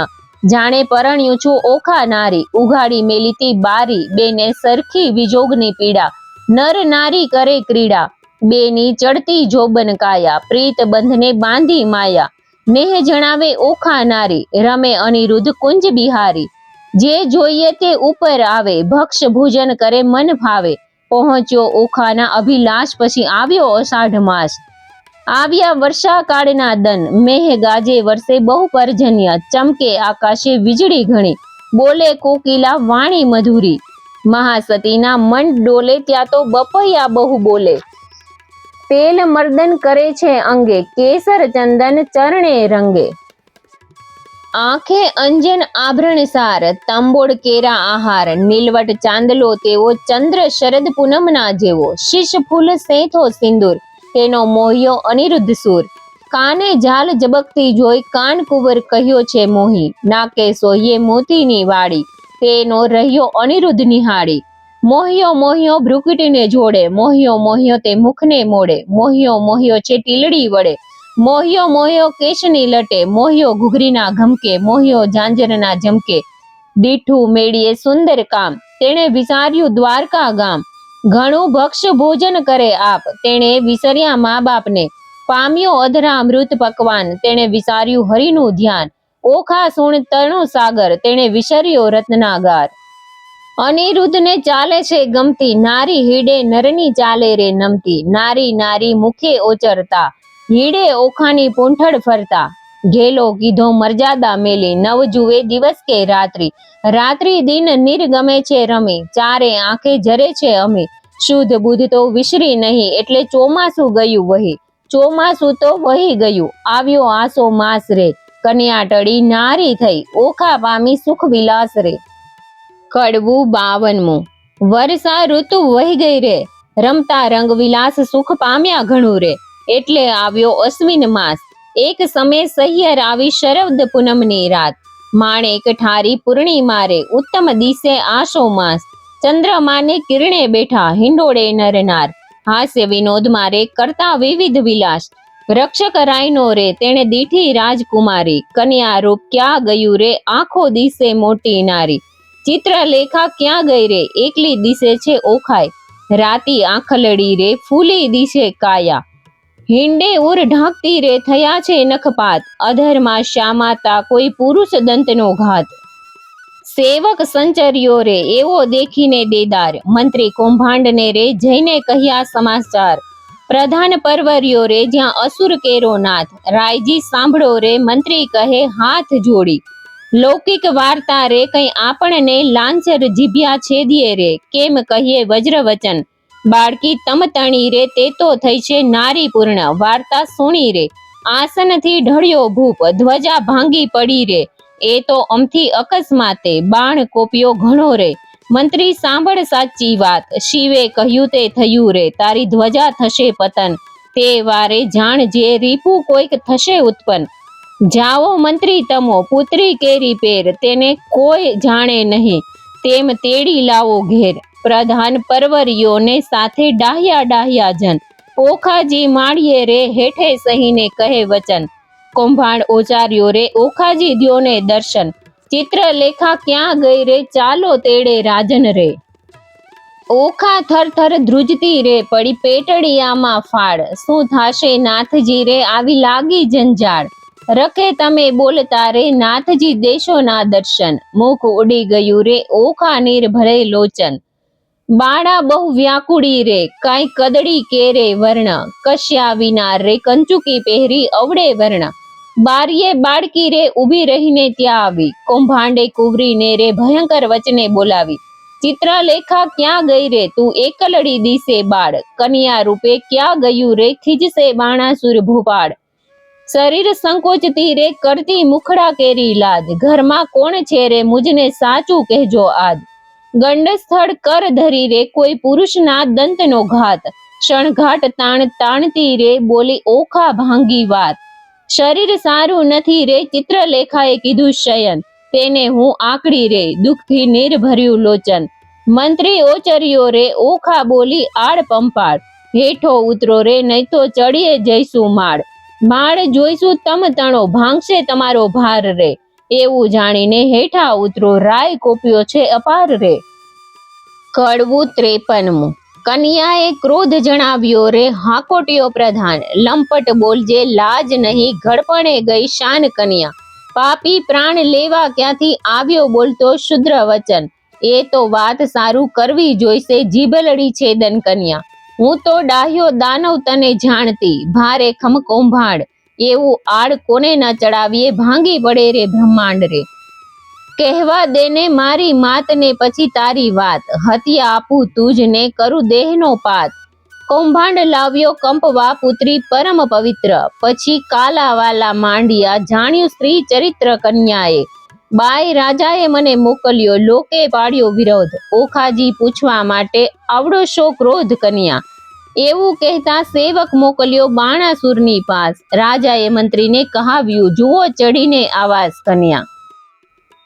Speaker 1: જાણે પરણ્યું છું ઓખા નારી, ઉઘાડી મેલીતી બારી. બેને સરખી વિજોગની પીડા, નર નારી કરે ક્રીડા. બેની ચડતી જોબન કાયા, પ્રીત બંધને બાંધી માયા. નેહ જણાવે ઓખા નારી, રમે અનિરુદ્ધ કુંજ બિહારી. જે જોઈએ તે ઉપર આવે, ભક્ષ ભોજન કરે મન ભાવે. પહોંચ્યો ઓખાના અભિલાષ, પછી આવ્યો અષાઢ માસ. આવ્યા વર્ષા કાળના દન, મેહ ગાજે વર્ષે બહુ પર્જન્ય. ચમકે આકાશે વીજળી ઘણી, બોલે કોકિલા વાણી મધુરી. મહાસતીના મન ડોલે, ત્યાં તો બપૈયા બહુ બોલે. તેલ મર્દન કરે છે અંગે, કેસર ચંદન ચરણે રંગે. આંખે અંજન આભરણ સાર, તાંબોળ કેરા આહાર. નીલવટ ચાંદલો તેવો, ચંદ્ર શરદ પૂનમના જેવો. શીશ ફૂલ સેથો સિંદૂર, તેનો મોહ્યો અનિરુદ્ધ સૂર. કાને ઝાલ ઝબકતી જોઈ, કાન કુંવર કહ્યો છે મોહી. નાકે સોહીએ મોતીની વાડી, તેનો રહ્યો અનિરુદ્ધ નિહાળી. મોહ્યો મોહ્યો ભ્રુકુટીને જોડે, મોહ્યો મોહ્યો તે મુખને મોડે. મોહ્યો મોહ્યો છે ટીલડી વડે, મોહ્યો મોહ્યો કેશની લટે. મોહ્યો ઘૂઘરીના ઘમકે, મોહ્યો ઝાંઝરના ઝમકે. દીઠું મેળીએ સુંદર કામ, તેણે વિચાર્યું દ્વારકા ગામ. ઘણું ભક્ષ ભોજન કરે આપ, તેણે વિસર્યા મા બાપને. પામ્યો અધરા અમૃત પકવાન, તેણે વિચાર્યું હરિનું ધ્યાન. ઓખા સુણ તણો સાગર, તેણે વિસર્યો રત્નાગાર. અનિરુદ્ધને ચાલે છે ગમતી, નારી હીડે નરની ચાલે રે નમતી. નારી નારી મુખે ઓચરતા, હીડે ઓખાની પૂંઠડ ફરતા. ઘેલો કીધો મર્યાદા મેલી, નવ જુએ દિવસ કે રાત્રિ. રાત્રિ દિન નિર્ગમે છે રમી, ચારે આંખે જરે છે અમી. શુદ્ધ બુદ્ધ તો વિસરી નહીં, એટલે ચોમાસું ગયું વહી. ચોમાસું તો વહી ગયું, આવ્યો આસો માસ રે. કન્યા ટળી નારી થઈ, ઓખા પામી સુખ વિલાસ રે. કડવું 52મું. વર્ષા ઋતુ વહી ગઈ રે, રમતા રંગ વિલાસ સુખ પામ્યા ઘણું રે. એટલે આવ્યો અશ્વિન માસ, એક સમય સહ્યર આવી શરદ પૂનમની રાત. માણેક ઠારી પૂર્ણિમા રે, ઉત્તમ દિશે આશો માસ. ચંદ્રમાને કિરણે બેઠા, હિંડોળે નરનાર. હાસ્ય વિનોદ મારે કરતા વિવિધ વિલાસ. રક્ષક રાયનો રે, તેણે દીઠી રાજકુમારી. કન્યા રૂપ ક્યાં ગયું રે, આંખો દિશે મોટી નારી. ચિત્રલેખા ક્યાં ગઈ રે, એકલી દિશે છે ઓખાય. રાતી આંખલડી રે, ફૂલી દિશે કાયા. હિંડે ઉર ઢાંકતી રે, થયા છે નખપાત. અધરમાં શ્યામાતા, કોઈ પુરુષ દંતનો ઘાત. સેવક સંચર્યો રે, એવો દેખીને દેદાર. મંત્રી કૌભાંડને રે, જઈને કહ્યા સમાચાર. પ્રધાન પરવર્યો રે, જ્યાં અસુર કેરો નાથ. રાયજી સાંભળો રે, મંત્રી કહે હાથ જોડી. લૌકિક વાર્તા રે, કઈ આપણને લાંચર જીભ્યા છેદીએ રે. કેમ કહીએ વજ્ર વચન, બાળકી તમતણી રે. તે તો થઈ છે નારી પૂર્ણ, વાર્તા સુણી રે. આસનથી ઢળ્યો ભૂપ, ધ્વજા ભાંગી પડી રે. એ તો અમથી અકસ્માતે, બાણ કોપ્યો ઘણો રે. મંત્રી સાંભળ સાચી વાત, શિવે કહ્યું તે થયું રે. તારી ધ્વજા થશે પતન, તે વારે જાણજે રીપુ કોઈક થશે ઉત્પન્ન. જાઓ મંત્રી તમો, પુત્રી કેરી પેર. તેને કોઈ જાણે નહીં, તેમ તેડી લાવો ઘેર. પ્રધાન પરવરિયોને સાથે ડાહ્યા ડાહ્યા જન. ઓખાજી માળીએ રે, હેઠે સહીને કહે વચન. કૌભાંડ ઓચાર્યો રે, ઓખાજી દ્યોને દર્શન. ચિત્રલેખા ક્યાં ગઈ રે, ચાલો તેડે રાજન રે. ઓખા થર થર ધ્રુજતી રે, પડી પેટડિયામાં ફાળ. શું થાશે નાથજી રે, આવી લાગી જંજાળ. રખે તમે બોલતા રે, નાથજી દેશો ના દર્શન. મુખ ઉડી ગયું રે, ઓખા નીર ભરે લોચન. બાળા બહુ વ્યાકુળી રે, કાંઈ કદડી કેરે વર્ણ. કશ્યા વિના રે, કંચુકી પહેરી અવડે વર્ણ. બારીએ બાળકી રે, ઊભી રહીને ત્યાં આવી. કૌભાંડે કુંવરીને રે, ભયંકર વચને બોલાવી. ચિત્રલેખા ક્યાં ગઈ રે તું એકલડી દિશે બાળ, કન્યા રૂપે ક્યાં ગયું રે ખીજશે બાણાસુર ભોપાળ. શરીર સંકોચતી રે કરતી મુખડા કેરી લાજ, ઘરમાં કોણ છે રે મુજને સાચું કહેજો આજ. ગંડ સ્થળ કર ધરી રે કોઈ પુરુષના દંતનો ઘાત, શણઘાટ તાણ તાણતી રે બોલી ઓખા ભાંગી વાત. શરીર સારું નથી રે ચિત્રલેખાએ કીધું શયન, તેને હું આકડી રે દુઃખથી નિર્ભર્યું લોચન. મંત્રી ઓચર્યો રે ઓખા બોલી આડ પંપાળ, હેઠો ઉતરો રે નહીં તો ચડીએ જઈશું માળ. માળ જોઈશું તમ તણો ભાંગશે તમારો ભાર રે, એવું જાણીને હેઠા ઉતરો રાય કોપ્યો છે અપાર રે. કડવું 53મું. કન્યાએ ક્રોધ જણાવ્યો રે હાકોટ્યો પ્રધાન, લંપટ બોલજે લાજ નહીં ઘડપણે ગઈ શાન કન્યા. પાપી પ્રાણ લેવા ક્યાંથી આવ્યો બોલતો શુદ્ર વચન, એ તો વાત સારું કરવી જોઈશે જીભલડી છેદન કન્યા. હું તો ડાહ્યો દાનવ તને જાણતી, ભારે ખમ કૌભાંડ, એવું આડ કોને ન ચડાવીએ ભાંગી પડે રે બ્રહ્માંડ રે. કહેવા દેને મારી માતને પછી તારી વાત, હત્યા આપું તુજને કરું દેહનો પાત. કૌભાંડ લાવ્યો કંપવા પુત્રી પરમ પવિત્ર, પછી કાલાવાલા માંડ્યા જાણ્યું સ્ત્રી ચરિત્ર કન્યાએ. બાઈ રાજાએ મને મોકલ્યો લોકે પાડ્યો વિરોધ, ઓખાજી પૂછવા માટે આવડો શો ક્રોધ કન્યા. એવું કહેતા સેવક મોકલ્યો બાણાસુરની પાસ, રાજાએ મંત્રીને કહાવ્યું જુઓ ચડીને આવાસ કન્યા.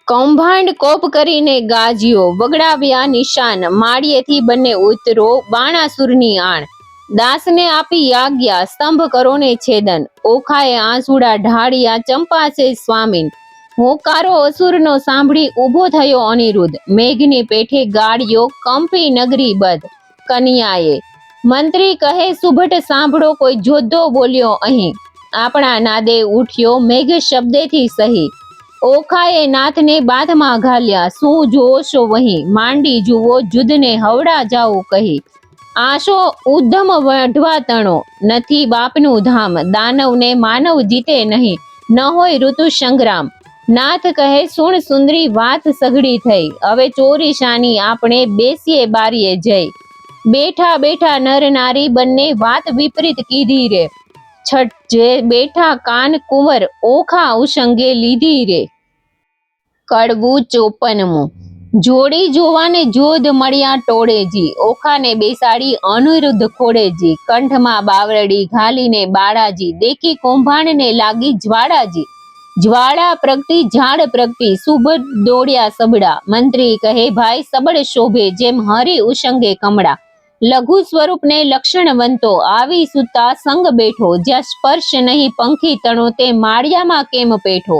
Speaker 1: કૌભાંડ કોપ કરીને ગાજ્યો વગડાવ્યા નિશાન, માળિયેથી બંને ઉતરો બાણાસુરની આણ. દાસને આપી આજ્ઞા સ્તંભ કરો ને છેદન, ઓખાએ આંસુડા ઢાળ્યા ચંપાસે સ્વામીન. હોકારો અસુરનો સાંભળી ઊભો થયો અનિરુદ્ધ, મેઘની પેઠે ગાળ્યો કંપી નગરી બધ. કન્યાએ મંત્રી કહે સુભટ સાંભળો કોઈ જોધો બોલ્યો અહીં, આપણા નાદે ઉઠ્યો મેઘ શબ્દેથી સહી. ઓખાએ નાથને બાથમાં ઘાલ્યા શું જુઓ છો વહીં, માંડી જુઓ જુદને હવડા જાઓ કહી. આશો ઉદ્ધમ વઢવા તણો, નથી બાપનું ધામ, દાનવને માનવ જીતે નહીં, ન હોય ઋતુ સંગ્રામ. નાથ કહે સુણ સુંદરી વાત સઘળી થઈ, હવે ચોરી શાની આપણે બેસીએ બારીએ જઈ. બેઠા બેઠા નર નારી બંને વાત વિપરીત કીધી રે, છટજે બેઠા કાન કુંવર ઓખા ઉસંગે લીધી રે. કડવું 54મું. જોડી જોવાને જોધ મળ્યા ટોળેજી, ઓખાને બેસાડી અનિરુદ્ધ ખોડેજી. કંઠમાં બાવરડી ઘાલીને બાળાજી, દેખી કૌભાંડને લાગી જ્વાળાજી. જ્વાળા પ્રગટી ઝાડ પ્રગટી સુબડ દોડ્યા સબડા, મંત્રી કહે ભાઈ સબડ શોભે જેમ હરી ઉસંગે કમળા. લઘુ સ્વરૂપને લક્ષણવંતો આવી સુતા સંગ બેઠો, જ્યાં સ્પર્શ નહીં પંખી તણો તે માળિયામાં કેમ પેઠો.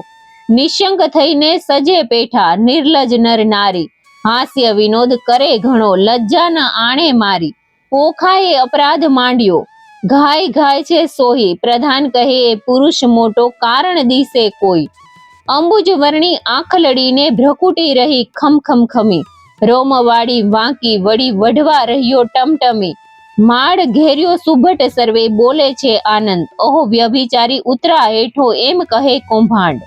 Speaker 1: નિશંક થઈને સજે પેઠા નિર્લજ નર નારી, હાસ્ય વિનોદ કરે ઘણો લજ્જા ન આણે મારી. ઓખાએ અપરાધ માંડ્યો ઘાય ઘાય છે સોહી, પ્રધાન કહે એ પુરુષ મોટો કારણ દિશે કોઈ. અંબુજ વર્ણી આંખ લડીને ભ્રકુટી રહી ખમ ખમી, રોમવાળી વાંકી વળી વઢવા રહ્યો ટમટમી. માળ ઘેર્યો સુભટ સર્વે બોલે છે આનંદ, ઓહો વ્યભિચારી ઉતરા હેઠો એમ કહે કૌભાંડ.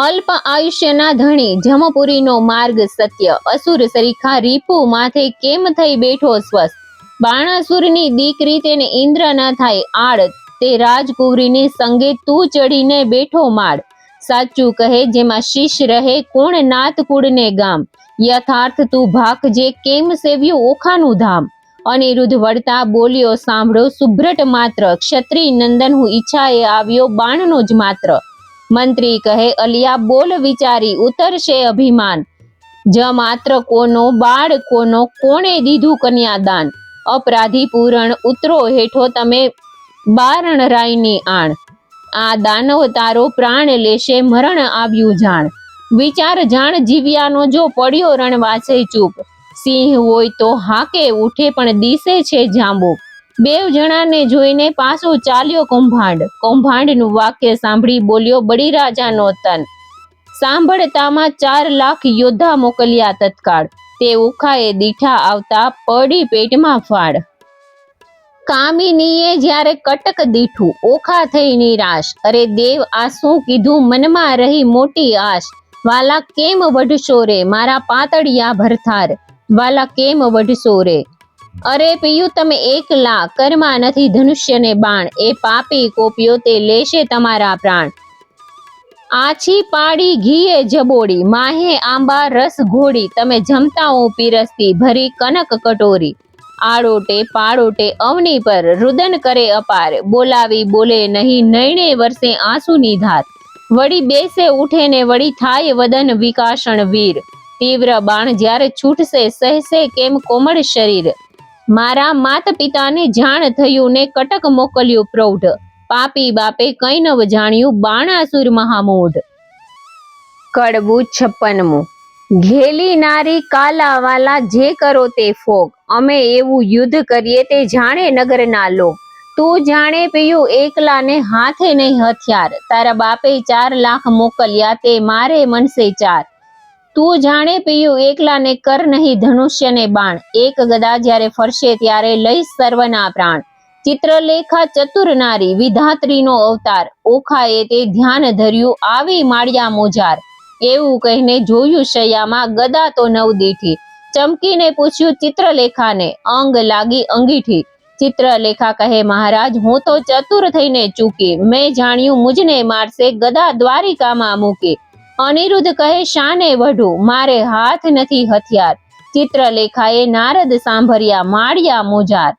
Speaker 1: અલ્પ આયુષ્યના ધણી જમપુરીનો માર્ગ સત્ય, અસુર સરીખા રીપુ માથે કેમ થઈ બેઠો સ્વસ્થ. બાણાસુરની દીકરી તેને ઇન્દ્ર ન થાય આડ, તે રાજકુંવરીની સંગે તું ચડીને બેઠો માળ. સાચું કહે જેમાં શીશ રહે કોણ નાત કુળને ગામ, યથાર્થ તું ભાખજે કેમ સેવ્યું ઓખાનું ધામ. અનિરુદ્ધ વળતા બોલ્યો સાંભળો સુભ્રટ માત્ર, ક્ષત્રિય નંદન હું ઈચ્છાએ આવ્યો બાણનો જ માત્ર. મંત્રી કહે અલિયા બોલ વિચારી ઉતરશે અભિમાન, જ માત્ર કોનો બાળ કોનો કોણે દીધું કન્યાદાન. અપરાધી પૂરણ ઉતરો હેઠો તમે બારણ રાયની આણ, આ દાનવ તારો પ્રાણ લેશે મરણ આવ્યું જાણ. વિચાર જાણ જીવ્યાનો જો પડ્યો રણવાસે ચૂપ, સિંહ હોય તો હાકે ઉઠે પણ દિશે છે જાંબુ. બેવ જણાને જોઈને પાછો ચાલ્યો કૌભાંડ, કૌભાંડનું વાક્ય સાંભળી બોલ્યો બળીરાજાનો તન. સાંભળતામાં 4 લાખ યોદ્ધા મોકલ્યા તત્કાળ, તે ઓખાએ દીઠા આવતા પડી પેટમાં ફાડ. કામિનીએ જ્યારે કટક દીઠું ઓખા થઈ નિરાશ, અરે દેવ આ શું કીધું મનમાં રહી મોટી આશ. વાલા કેમ વઢશો રે મારા પાતળિયા ભરથાર, વાલા કેમ વઢશો રે? અરે પિયું તમે એકલા, કરમાં નથી ધનુષ્યને બાણ, એ પાપી કોપિયો તે લેશે તમારા પ્રાણ. આછી પાડી ઘીએ જબોડી, માહે આંબા રસ ઘોડી, તમે જમતા હો પીરસતી ભરી કનક કટોરી. આડોટે પાડોટે અવની પર, રુદન કરે અપાર, બોલાવી બોલે નહીં, નયણે વરસે આંસુની ધાર. વળી બેસે ઉઠે ને વળી થાય વદન વિકાસણ વીર, તીવ્ર બાણ જ્યારે છૂટશે સહેશે કેમ કોમળ શરીર. મારા માત પિતાને જાણ થયું ને કટક મોકલ્યું પ્રૌઢ, પાપી બાપે કઈ નવ જાણ્યું બાણાસુર મહામૂઢ. કડવું 56મું. ઘેલી નારી કાલાવાલા જે કરો તે ફોગ, અમે એવું યુદ્ધ કરીએ તે જાણે નગરના લોક. તું જાણે પિયું એકલા ને હાથે નહીં હથિયાર, તારા બાપે 4 લાખ મોકલ્યા તે મારે મનસે 4. તું જાણે પિયું એકલા ને કર નહીં ધનુષ્ય ને બાણ, એક ગદા જ્યારે ફરશે ત્યારે લઈશ સર્વના પ્રાણ. ચિત્રલેખા ચતુર નારી વિધાત્રીનો અવતાર, ઓખાએ તે ધ્યાન ધર્યું આવી માળિયા મોજાર. એવું કહીને જોયું શૈયામાં ગદા તો 9 દીઠી, ચમકીને પૂછ્યું ચિત્રલેખાને અંગ લાગી અંગીઠી. ચિત્રલેખા કહે મહારાજ હું તો ચતુર થઈને ચૂકી, મેં જાણ્યું મુજને મારશે ગદા દ્વારિકામાં મૂકી. અનિરુદ્ધ કહે શાને વઢું, મારે હાથ નથી હથિયાર. ચિત્રલેખાએ નારદ સાંભળ્યા માળિયા મોજાર.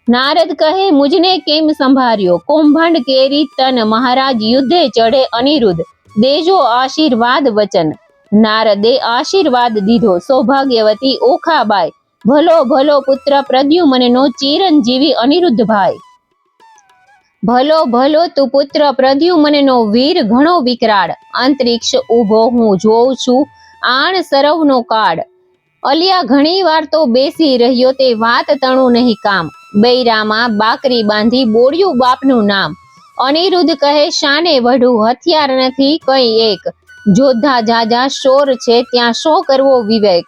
Speaker 1: નારદ કહે મુજને કેમ સંભાળ્યો, કૌભાંડ કેરી તન, મહારાજ યુદ્ધે ચઢે અનિરુદ્ધ, દેજો આશીર્વાદ વચન. નારદે આશીર્વાદ દીધો, સૌભાગ્યવતી ઓખાબાઈ, ભલો ભલો પુત્ર પ્રદ્યુમનનો ચિરંજીવી અનિરુદ્ધભાઈ. ભલો ભલો તું પુત્ર પ્રદ્યુમનનો વીર ઘણો વિકરાળ, અંતરિક્ષ ઊભો હું જોઉં છું આણ સરવનો કાળ. અલિયા ઘણી વાર તો બેસી રહ્યો તે વાત તણું નહીં કામ, બૈરામાં બાકરી બાંધી બોળ્યું બાપનું નામ. અનિરુદ્ધ કહે શાને વઢું, હથિયાર નથી કઈ એક, જોધા જાજા શોર છે ત્યાં શો કરવો વિવેક.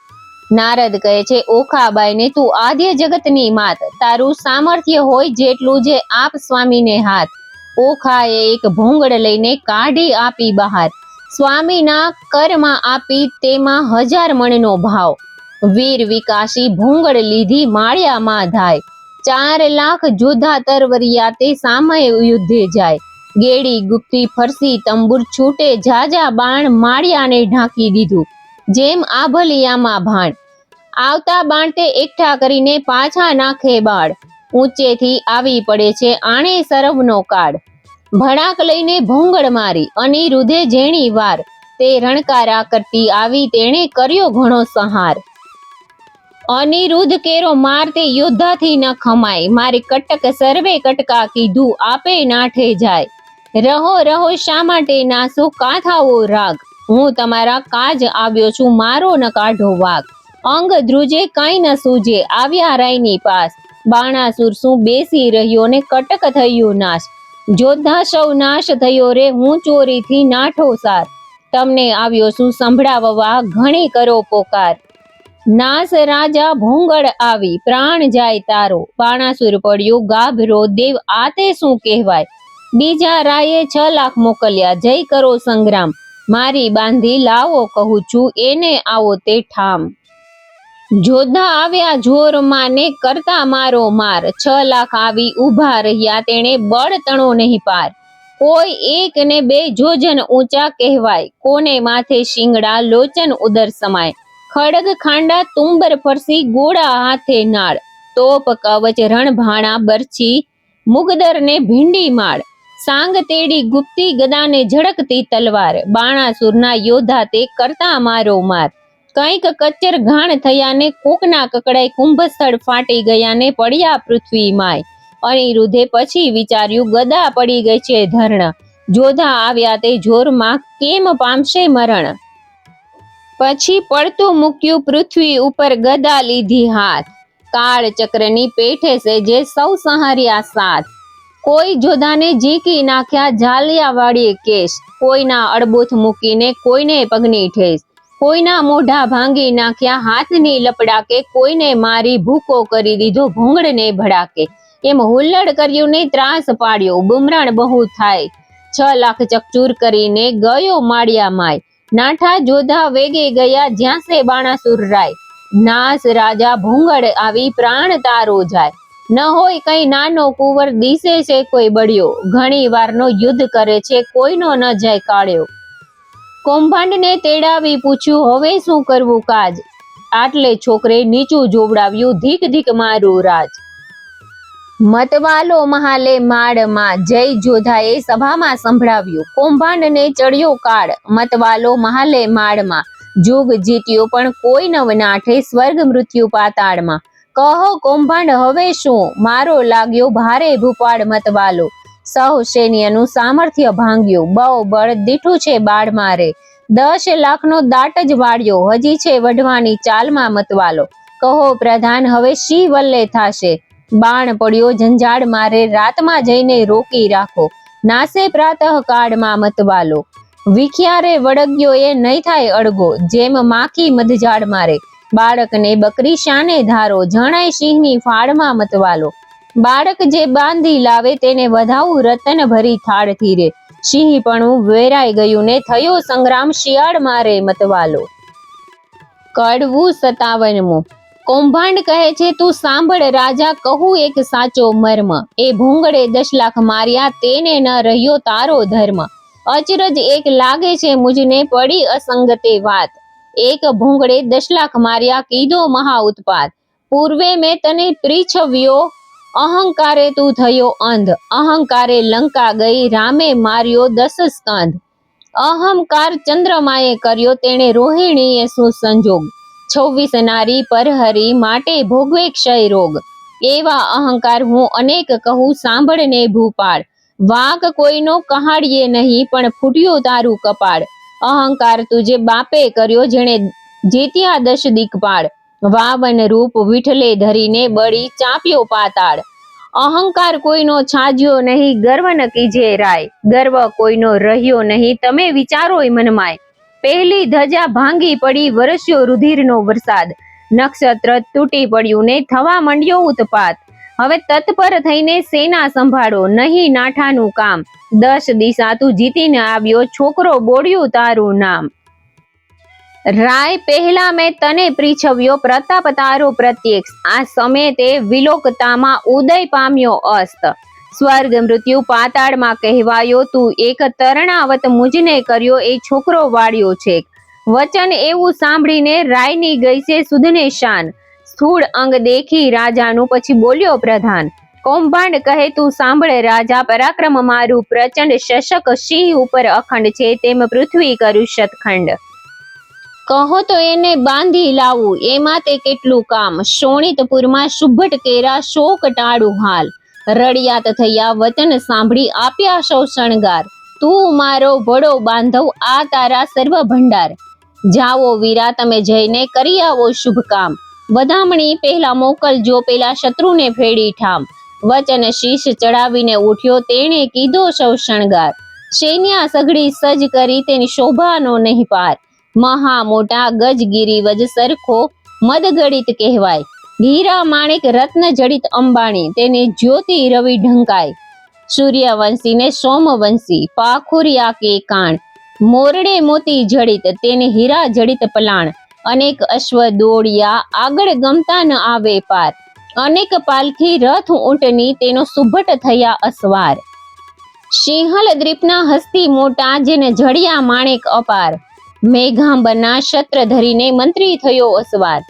Speaker 1: નારદ કહે છે ઓખાબાઈને તું આદ્ય જગતની માત, તારું સામર્થ્ય હોય જેટલું જે આપ સ્વામીને હાથ. ઓખાએ એક ભોંગડ લઈને કાઢી આપી બહાર, સ્વામીના કરમાં આપી તેમાં 1000 મણનો ભાવ. વીર વિકાસી ભોંગડ લીધી માળિયામાં ધાય, 4 લાખ જોધા તરવરિયા તે સામે યુદ્ધે જાય. ગેડી ગુપ્તી ફરસી તંબુર છૂટે જાજા બાણ, માળિયાને ઢાંકી દીધું જેમ આભલિયામાં ભાણ. આવતા બાણ તે એકઠા કરીને પાછા નાખે બાળ, ઊંચેથી આવી પડે છે આણે સરવનો કાળ. ભડાક લઈને ભોંગડ મારી અનિરુદ્ધે જેણી વાર, તે રણકારા કરતી આવી તેણે કર્યો ઘણો સંહાર. અનિરુદ્ધ કેરો માર તે યોદ્ધાથી ન ખમાય, મારી કટક સર્વે કટકા કીધું આપે નાઠે જાય. રહો રહો શા માટે નાસો કાથાઓ રાગ, હું તમારા કાજ આવ્યો છું મારો ન કાઢો વાગ. અંગ ધ્રુજે કાંઈ ન સૂજે આવ્યા રાયની પાસ, બાણાસુર શું બેસી રહ્યો ને કટક થયું નાશ. જોધા સૌ નાશ થયો રે હું ચોરીથી નાઠો સાર, તમને આવ્યો છું સંભળાવવા ઘણી કરો પોકાર. નાસ રાજા ભોંગડ આવી પ્રાણ જાય તારો, બાણાસુર પડ્યો ગાભરો દેવ આતે શું કહેવાય. બીજા રાયે 6 લાખ મોકલ્યા જય કરો સંગ્રામ, મારી બાંધી લાવો કહું છું એને આવો તે ઠામ. જોધા આવ્યા જોરમાં ને કરતા મારો માર, 6 લાખ આવી ઊભા રહ્યા તેણે બળ તણો નહીં પાર. કોઈ 1 ને 2 જોજન ઊંચા કહેવાય, કોને માથે શિંગડા લોચન ઉદર સમાય. ખડગ ખાંડા તુંબર ફરસી ગોળા હાથે નાળ, તોપ કવચ રણભાણા બરછી મુગદર ને ભીંડી માળ. સાંગ તેડી ગુપ્તી ગદાને ઝડકતી તલવાર, બાણાસુરના યોદ્ધા તે કરતા મારો માર. કંઈક કચ્ચર ઘાણ થયા ને કોકના કકડાઈ કુંભસ્થળ ફાટી ગયા ને પડ્યા પૃથ્વી માય. અનિરુદ્ધે પછી વિચાર્યું ગદા પડી ગઈ છે ધરણ, જોધા આવ્યા તે જોરમાં કેમ પામશે મરણ. પછી પડતું મૂક્યું પૃથ્વી ઉપર ગદા લીધી હાથ, કાળ ચક્રની પેઠે છે જે સૌ સંહાર્યા સાથ. કોઈ જોધાને ઝીકી નાખ્યા ઝાલિયા વાળી કેશ, કોઈના અડબોથ મૂકીને કોઈને પગની ઠેસ. કોઈના મોઢા ભાંગી નાખ્યા હાથની લપડાકે, કોઈને મારી ભૂકો કરી દીધો ભોંગડને ભડાકે. એમ હુલ્લડ કર્યું ને ત્રાસ પાડ્યો બુમરાણ બહુ થાય, 6 લાખ ચકચૂર કરીને ગયો માળિયા માય. નાઠા જોધા વેગે ગયા જ્યાં સે બાણાસુર રાય, નાસ રાજા ભૂંગળ આવી પ્રાણ તારો જાય, ન હોય કઈ નાનો કુંવર દિશે છે કોઈ બળ્યો, ઘણી વારનો યુદ્ધ કરે છે કોઈનો ન જાય કાળ્યો. કૌભાંડને તેડાવી પૂછ્યું હવે શું કરવું કાજ, આટલે છોકરે નીચું જોવડાવ્યું ધીક ધીક મારું રાજ. મતવાલો મહાલે માળમાં જય જોધાએ સભામાં સંભળાવ્યું, કૌભાંડને ચડ્યો કાળ, મતવાલો મહાલે માળમાં જુગ જીત્યો પણ કોઈ નવ નાઠે, સ્વર્ગ મૃત્યુ પાતાળમાં. કહો કૌભાંડ હવે શું, મારો લાગ્યો ભારે ભૂપાળ મતવાલો, સૌ સૈન્યનું સામર્થ્ય ભાંગ્યું, બહુ બળ દીઠું છે બાળ મારે, 10 લાખનો દાટ જ વાળ્યો, હજી છે વઢવાની ચાલમાં મતવાલો. કહો પ્રધાન હવે શી વલ્લે થાશે, બાણ પડ્યો ઝંઝાળ મારે, રાતમાં જઈને રોકી રાખો, નાસે પ્રાતઃ કાળમાં મતવાલો. વિખ્યારે વળગ્યો એ નહીં થાય અડગો, જેમ માખી મધજાળ મારે, બાળકને બકરી શાને ધારો, જણાય સિંહની ફાળમાં મતવાલો. બાળક જે બાંધી લાવે તેને વધાવું રતન ભરી થાળથી રે, સિંહપણું વેરાઈ ગયું ને થયો સંગ્રામ શિયાળ મારે મતવાલો. કડવું 57મું. કૌભાંડ કહે છે તું સાંભળ રાજા, કહું એક સાચો મર્મ, એ ભૂંગળે 10 લાખ માર્યા તેને ન રહ્યો તારો ધર્મ. અચરજ એક લાગે છે મુજને પડી અસંગતે વાત, એક ભૂંગળે 10 લાખ માર્યા કીધો મહા ઉત્પાત. પૂર્વે મેં તને પ્રીછવ્યો, અહંકારે તું થયો અંધ, અહંકારે લંકા ગઈ રામે માર્યો 10 સ્કંધ. અહંકાર ચંદ્રમાએ કર્યો તેણે રોહિણીએ શું સંજોગ, 26 નારી પરહરી માટે ભોગવે ક્ષય રોગ. એવા અહંકાર હું અનેક કહું સાંભળને ભૂપાળ, વાંક કોઈનો કહાડીએ નહીં પણ ફૂટ્યું તારું કપાળ. અહંકાર તુજે બાપે કર્યો જેણે જીત્યા 10 દિક્પાળ, 52 રૂપ વિઠલે ધરીને બળી ચાપ્યો પાતાળ. અહંકાર કોઈનો છાજ્યો નહીં ગર્વ ન કીજે રાય, ગર્વ કોઈનો રહ્યો નહીં તમે વિચારોય મનમાય. પહેલી ધજા ભાંગી પડી વરસ્યો રુધિરનો વરસાદ, નક્ષત્ર તૂટી પડ્યું ને થવા માંડ્યો ઉત્પાત. હવે તત્પર થઈને સેના સંભાળો નહીં નાઠાનું કામ, 10 દિશા તું જીતીને આવ્યો છોકરો બોળ્યું તારું નામ. રાય પહેલા મેં તને પ્રીછવ્યો પ્રતાપ તારો પ્રત્યક્ષ, આ સમયે તે વિલોકતામાં ઉદય પામ્યો અસ્ત. સ્વર્ગ મૃત્યુ પાતાળમાં કહેવાયો તું એક, તરણાવત મુજને કર્યો એ છોકરો વાળ્યો છે. વચન એવું સાંભળીને રાયની ગઈ છે સુધને શાન, સ્થૂળ અંગ દેખી રાજાનું પછી બોલ્યો પ્રધાન. કૌભાંડ કહે તું સાંભળે રાજા, પરાક્રમ મારું પ્રચંડ, શશક સિંહ ઉપર અખંડ છે તેમ પૃથ્વી કર્યું શતખંડ. કહો તો એને બાંધી લાવું એમાં તે કેટલું કામ, શોણિતપુરમાં શુભટ કેરા શોક ટાળું હાલ. રડિયાત થયા વચન સાંભળી આપ્યા સૌ શણગાર, તું મારો વડો બાંધવ આ તારા સર્વ ભંડાર. જાઓ વીરા તમે જઈને કરી આવો શુભ કામ, વધામણી પહેલા મોકલજો પેલા શત્રુને ફેડી ઠામ. વચન શીશ ચડાવીને ઉઠ્યો તેણે કીધો સૌ શણગાર, સૈન્યા સઘળી સજ કરી તેની શોભાનો નહીં પાર. મહા મોટા ગજગીરી વજ સરખો મદગડિત કહેવાય, હીરા માણેક રત્ન જડિત અંબાણી તેને જ્યોતિ રવિ ઢંકાય. સૂર્યવંશી ને સોમવંશી પાખુરિયા કે કાણ, મોરડે મોતી જડિત તેને હીરા જડિત પલાણ. અનેક અશ્વ દોડિયા આગળ ગમતા ન આવે પાર, અનેક પાલખી રથ ઊંટની તેનો સુભટ થયા અસવાર. સિંહલ દ્વીપના હસ્તી મોટા જેને જડિયા માણેક અપાર, મેઘાંબરના શસ્ત્ર ધરીને મંત્રી થયો અસવાર.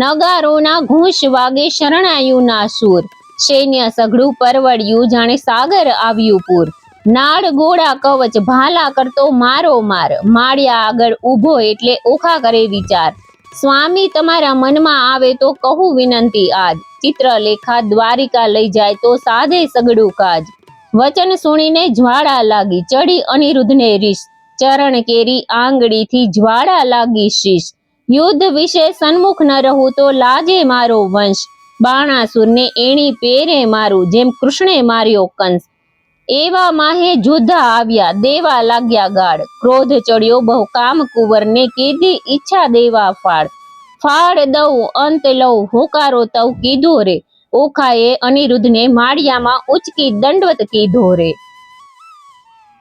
Speaker 1: નગારોના ઘૂંસ વાગે શરણાયુના સૂર, સૈન્ય સઘળું પરવડ્યું જાણે સાગર આવ્યું પૂર. નાળ ગોળા કવચ ભાલા કરતો મારો માર, માળિયા આગળ ઊભો એટલે ઓખા કરે વિચાર. સ્વામી તમારા મનમાં આવે તો કહું વિનંતી આજ, ચિત્રલેખા દ્વારિકા લઈ જાય તો સાધે સગડું કાજ. વચન સુણીને જ્વાળા લાગી ચડી અનિરુદ્ધને રીસ, ચરણ કેરી આંગળીથી જ્વાળા લાગી શીશ. યુદ્ધ વિશે સન્મુખ ન રહું તો લાજે મારો વંશ, બાણાસુરને એણી પેરે મારું જેમ કૃષ્ણે માર્યો કંસ. એવા માહે જોધા આવ્યા દેવા લાગ્યા ગાળ, ક્રોધ ચડ્યો બહુ કામ કુંવરને કીધી ઈચ્છા દેવા ફાળ. ફાળ દઉં અંત લઉં હોકારો તવ કીધો રે, ઓખાએ અનિરુદ્ધને માળિયામાં ઉચકી દંડવત કીધો રે.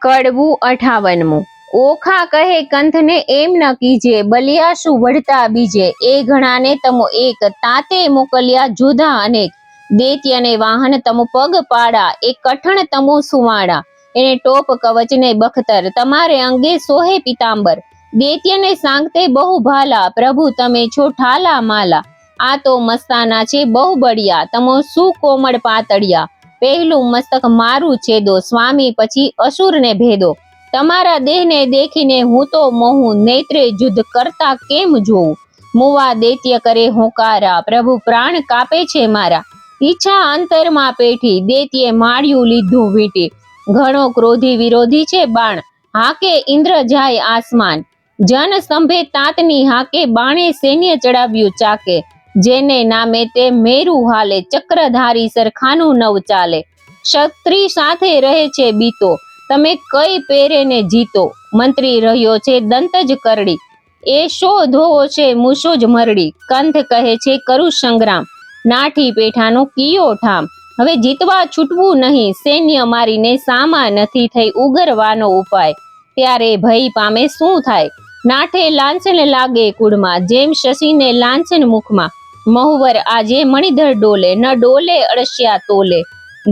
Speaker 1: કડવું 58મું. ઓખા કહે કંથને એમ ન કીજે, બલિયા શું વઢતા બીજે, એ ઘણાને તમો એક, તાતે મોકલ્યા જોધા અનેક, દૈત્યને વાહન તમો પગ પાડા, એ કઠણ તમો સુવાડા, એને ટોપ કવચ ને બખતર, તમારે અંગે સોહે પિતાંબર, દૈત્યને સાંગતે બહુ ભાલા, પ્રભુ તમે છો ઠાલા માલા, આ તો મસ્તાના છે બહુ બળિયા, તમો શું કોમળ પાતળિયા, પહેલું મસ્તક મારું છેદો, સ્વામી પછી અસુરને ભેદો, તમારા દેહને દેખીને હું તો મોહું, નેત્રે યુદ્ધ કરતા કેમ જોઉં, મુવા દૈત્ય કરે હોકારા, પ્રભુ પ્રાણ કાપે છે મારા, ઈચ્છા અંતરમાં પેઠી, દૈત્યે માળ્યું લીધું વીંટી, ઘણો ક્રોધી વિરોધી છે બાણ, હાકે ઇન્દ્ર જાય આસમાન, જન સ્તંભે તાતની હાકે, બાણે સૈન્ય ચડાવ્યું ચાકે, જેને નામે તે મેરુ હાલે, ચક્રધારી સરખાનું નવ ચાલે, ક્ષત્રિય સાથે રહે છે બીતો, તમે કઈ પેરે ને જીતો, મંત્રી રહ્યો છે દંત જ કરડી, એ શો ધોવો છે મૂછો જ મરડી, કંથ કહે છે કરું સંગ્રામ, નાઠી પેઠાનો કિયો ઠામ, હવે જીતવા છૂટવું નહીં, સૈન્ય મારીને સામા નથી, થઈ ઉગરવાનો ઉપાય, ત્યારે ભય પામે શું થાય, નાઠે લાંછન લાગે કુળમાં, જેમ શશીને લાંછન મુખમાં, મહુવર આજે મણિધર ડોલે, ન ડોલે અળસિયા તોલે,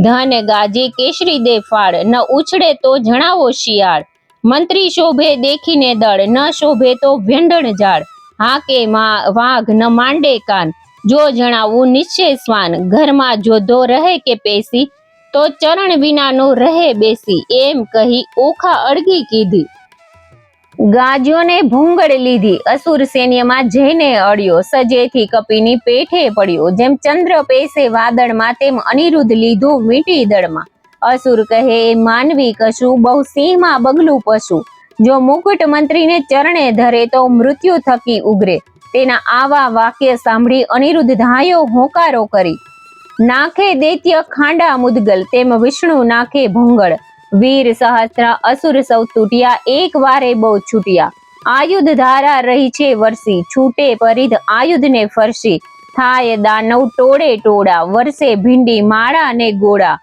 Speaker 1: ધન ગાજે કેસરી દે ફાળ, ન ઉછળે તો જણાવો શિયાળ, મંત્રી શોભે દેખીને દળ, ન શોભે તો વ્યંઢણ ઝાડ, હાકે વાઘ ન માંડે કાન, જો જણાવું નિશ્ચય શ્વાન, ઘરમાં જોધો રહે કે પેસી, તો ચરણ વિનાનો રહે બેસી, એમ કહી ઓખા અડગી કીધી, ગાજ્યોને ભૂંગળ લીધી, અસુર સૈન્યમાં જઈને અડ્યો, સજેથી કપીની પેઠે પડ્યો, જેમ ચંદ્ર પેસે વાદળમાં, તેમ અનિરુદ્ધ લીધું વીંટી દળમાં, અસુર કહે એ માનવી કશું, બહુ સિંહમાં બગલું પશુ, જો મુકુટ મંત્રીને ચરણે ધરે, તો મૃત્યુ થકી ઉગરે, તેના આવા વાક્ય સાંભળી અનિરુદ્ધ ધાયો હોંકારો કરી, નાખે દૈત્ય ખાંડા મુદગલ, તેમ વિષ્ણુ નાખે ભૂંગળ, વીર સહસ્ત્ર અસુર સૌ તૂટ્યા, એક વારે બહુ છૂટ્યા, આયુધ ધારા રહી છે વરસી, છૂટે પરિધ આયુધને ફરસી, થાય દાનવ ટોળે ટોળા, વર્ષે ભીંડી માળા ને ગોળા,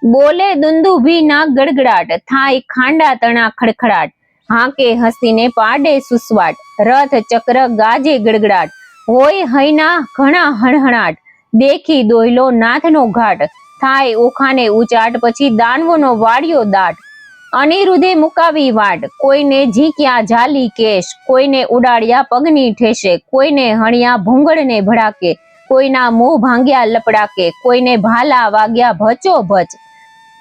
Speaker 1: બોલે દુંદુભી ના ગડગડાટ, થાય ખાંડા તણા ખડખડાટ, હાકે હસીને પાડે સુસવાટ, રથ ચક્ર ગાજે ગડગડાટ, હોય હૈના ઘણા હણહણાટ, દેખી દોયલો નાથનો ઘાટ, થાય ઓખાને ઉચાટ, પછી દાનવોનો વાળ્યો દાટ, અનિરુદ્ધે મુકાવી વાટ, કોઈને ઝીક્યા ઝાલી કેશ, કોઈને ઉડાડ્યા પગની ઠેસે, કોઈને હણ્યા ભૂંગળને ભડાકે, કોઈના મોં ભાંગ્યા લપડાકે, કોઈને ભાલા વાગ્યા ભચો ભચ,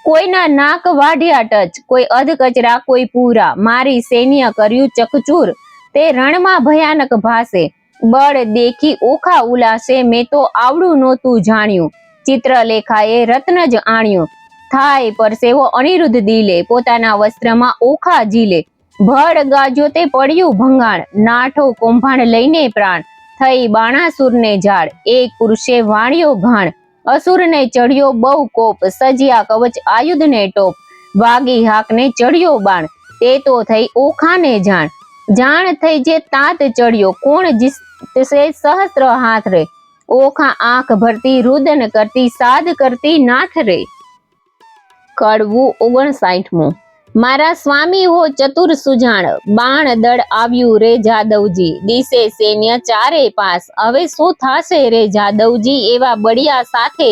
Speaker 1: કોઈના નાક વાઢ્યા ટચ, કોઈ અધ કચરા કોઈ પૂરા, મારી સૈન્ય કર્યું ચકચૂર, તે રણમાં ભયાનક ભાસે, બળ દેખી ઓખા ઉલાસે, મેં તો આવડું નહોતું જાણ્યું, ચિત્રલેખાએ રત્ન જ આણ્યું, થાય પરસેવો અનિરુદ્ધ દિલે, પોતાના વસ્ત્રમાં ઓખા ઝીલે, ભડ ગાજો તે પડ્યું ભંગાણ, નાઠો કૌભાંડ લઈને પ્રાણ, થઈ બાણાસુરને ઝાડ, એક પુરુષે વાણ્યો ઘાણ, અસુરને ચડ્યો બહુ કોપ, સજ્યા કવચ આયુધને ટોપ, વાગી હાકને ચડ્યો બાણ, તે તો થઈ ઓખાને જાણ, જાણ થઈ જે તાત ચડ્યો, કોણ જીતશે સહસ્ત્ર હાથ રે, ઓખા આંખ ભરતી રુદન કરતી, સાધ કરતી નાથ રે. કડવું 59મું. મારા સ્વામી હો ચતુર સુજાણ, બાણ દળ આવ્યું રે જાદવજી, દિશે સૈન્ય ચારે પાસ, હવે શું થાશે રે જાદવજી, એવા બળિયા સાથે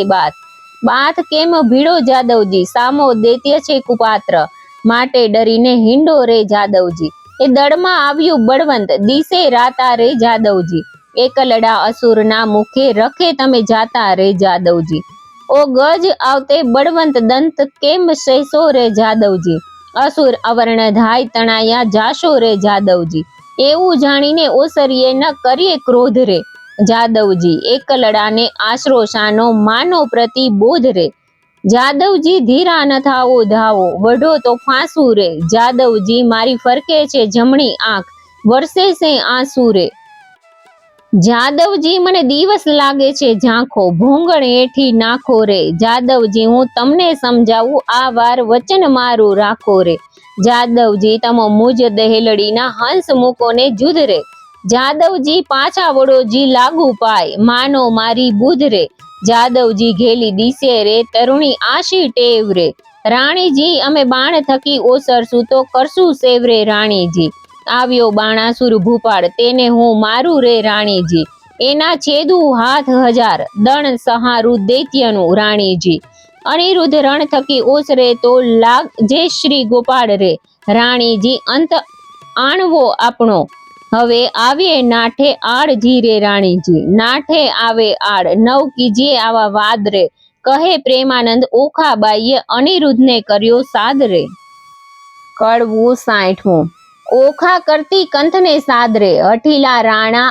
Speaker 1: બાત કેમ ભીડો જાદવજી, સામો દૈત્ય છે કુપાત્ર, માટે ડરીને હિંડો રે જાદવજી, એ દળમાં આવ્યું બળવંત, દિશે રાતા રે જાદવજી, એકલડા અસુરના મુખે રખે તમે જાતા રે જાદવજી, ઓ ગજ આવતે બળવંત દંત, કેમ સહેસો રે જાદવજી, અસુર અવર્ણ ધાય તણાયા જાશો રે જાદવજી, એવું જાણીને ઓસરીએ ન કરીએ ક્રોધ રે જાદવજી, એકલડાને આશરો શાનો માનો પ્રતિબોધ રે, જાદવજી ધીરા ન થાવો ધાવો, વઢો તો ફાંસુ રે જાદવજી, મારી ફરકે છે જમણી આંખ, વરસે છે આંસુ રે જાદવજી, મને દિવસ લાગે છે ઝાંખો, ભૂંગળ હેઠી નાખો રે જાદવજી, હું તમને સમજાવું આ વાર વચન મારું રાખો રે જાદવજી, તમો મુજ દહેલડીના હંસ મૂકો ને જુદ રે જાદવજી, પાછા વડોજી લાગુ પાય, માનો મારી બુધ રે જાદવજી, ઘેલી દિશે રે તરુણી આશી ટેવ રે રાણીજી અમે બાણ થકી ઓસરશું તો કરશું સેવરે રાણીજી, આવ્યો બાણાસુર ભૂપાળ તેને હું મારું રે રાણીજી, એના છેદું હાથ હજાર દણ સહારું દૈત્યનું રાણીજી, અનિરુદ્ધ રણ થકી ઓસરે તો લાગજે શ્રી ગોપાળ રે રાણીજી, અંત આણવો આપણો હવે આવીએ નાઠે આડ જી રે રાણીજી, નાઠે આવે આડ નવ કીજીએ આવા વાદ રે, કહે પ્રેમાનંદ ઓખાબાઈએ અનિરુદ્ધને કર્યો સાદ રે. કડવું 60મું. ઓખા કરતી કંથને સાદરે, હઠીલા રાણા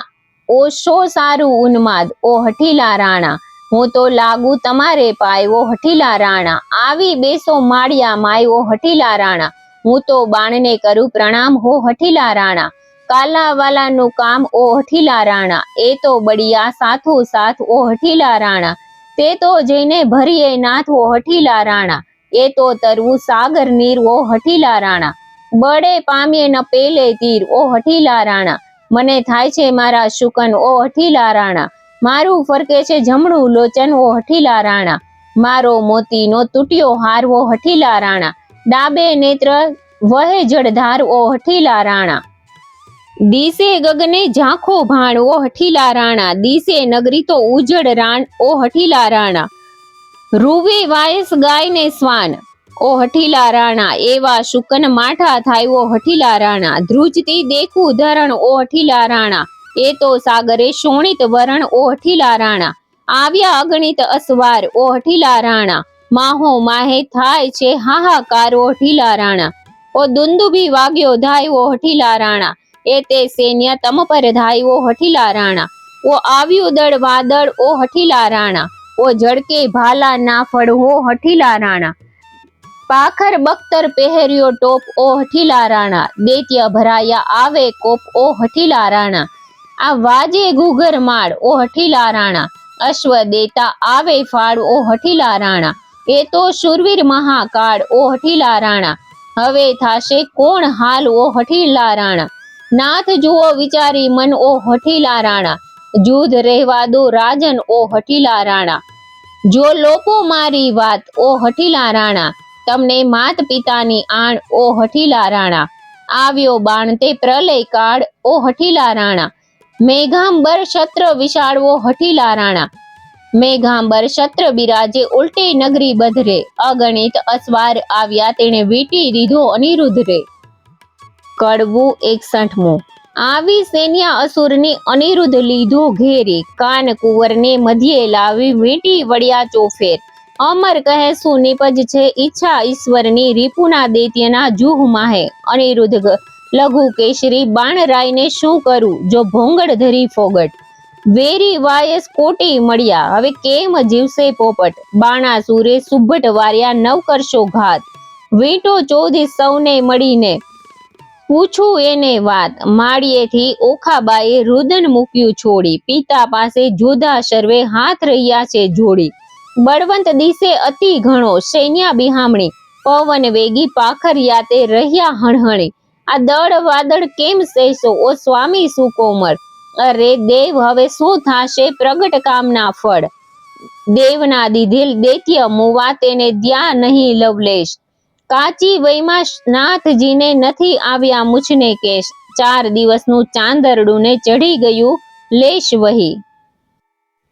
Speaker 1: ઓશો સારું ઉન્માદ, ઓ હઠીલા રાણા હું તો લાગુ તમારે પાય, ઓ હઠીલા રાણા આવી બેસો માળિયા માય, ઓ હઠીલા રાણા હું તો બાણને કરું પ્રણામ, હો હઠીલા રાણા કાલાવાલાનું કામ, ઓ હઠીલા રાણા એ તો બળિયા સાથો સાથ, ઓ હઠીલા રાણા તે તો જઈને ભરીએ નાથ, ઓ હઠીલા રાણા એ તો તરવું સાગર નીર, ઓ હઠીલા રાણા બળે પામીએ ન પેલે તીર, ઓ હઠીલા રાણા મને થાય છે મારા શુકન, ઓ હઠીલા રાણા મારું ફરકે છે જમણું લોચન, ઓ હઠીલા રાણા મારો મોતીનો તૂટ્યો હાર, ઓ હઠીલા રાણા ડાબે નેત્ર વહે જળધાર, ઓ હઠીલા રાણા દિશે ગગને ઝાંખો ભાણ, ઓ હઠીલા રાણા દિશે નગરી તો ઉજળ રાણ, ઓ હઠીલા રાણા રૂવે વાયસ ગાયને શ્વાન, ઓ હઠીલા રાણા એવા શુકન માઠા થાય, ઓ હઠીલા રાણા ધ્રુજતી દેખું ધરણ, ઓ હઠીલા રાણા એ તો સાગરે શોણિત વરણ, ઓ હઠીલા રાણા આવ્યા અગણિત અસવાર, ઓ હઠીલા રાણા માહો માહે થાય છે હાહાકાર, ઓ હઠીલા રાણા ઓ દુંદુભી વાગ્યો ધાય, ઓ હઠીલા રાણા એ તે સૈન્ય તમ પર ધાય, ઓ હઠીલા રાણા ઓ આવ્યું દળ વાદળ, ઓ હઠીલા રાણા ઓ જડકે ભાલા ના ફળ, હો હઠીલા રાણા પાખર બખ્તર પહેર્યો ટોપ, ઓ હઠીલા રાણા દૈત્ય ભરાયા આવે કોપ, ઓ હઠીલા રાણા આ વાજે ગુગર માળ, ઓ હઠીલા રાણા અશ્વ દેતા આવે ફાળ, ઓ હઠીલા રાણા એ તો શૂરવીર મહાકાળ, ઓ હઠીલા રાણા હવે થાશે કોણ હાલ, ઓ હઠીલા રાણા નાથ જુઓ વિચારી મન, ઓ હઠીલા રાણા જૂધ રહેવા દો રાજન, ઓ હઠીલા રાણા જો લોકો મારી વાત, ઓ હઠીલા રાણા તમને માત પિતાની આણ, ઓ હઠીલા રાણા આવ્યો બાણ તે પ્રલય કાળ, ઓ હઠીલા રાણા મેઘાંબર છત્ર વિશાળ, ઓ હઠીલા રાણા મેઘાંબર છત્ર બિરાજે ઉલટે નગરી બધરે, અગણિત અસવાર આવ્યા તેણે વીંટી દીધો અનિરુદ્ધ રે. કડવું 61મું. આવી સૈન્ય અસુરની અનિરુદ્ધ લીધો ઘેરી, કાન કુંવરને મધ્યે લાવી વીંટી વળ્યા ચોફેર, અમર કહે શું નિપજ છે ઈચ્છા ઈશ્વરની, રીપુના દૈત્યના જૂહ માહે અનિરુદ્ધ લઘુ કેશરી, બાણરાયને શું કરું જો ભોંગડ ધરી ફોગટ, વેરી વાયસ કોટી મળ્યા હવે કેમ જીવશે પોપટ, બાણાસુરે સુભટ વાર્યા નવ કરશો ઘાત, વીંટો 14 સૌને મળીને પૂછું એને વાત, માળિયેથી ઓખાબાએ રુદન મૂક્યું છોડી, પિતા પાસે જોધા શર્વે હાથ રહ્યા છે જોડી, બળવંત દિશે અતિ ઘણો સૈન્ય બિહામણી, પવન વેગી પાખરિયા તે રહ્યા હણહણી, આ દળ વાદળ કેમ સહેશો, ઓ સ્વામી સુકોમળ, અરે દેવ હવે શું થાશે પ્રગટ કામના ફળ, દેવના દીધેલ દૈત્ય મુવા તેને દ્યા નહીં લવલેશ, કાચી વયમાં નાથજીને નથી આવ્યા મુછને કેશ, 4 દિવસનું ચાંદરડું ને ચઢી ગયું લેશ વહી,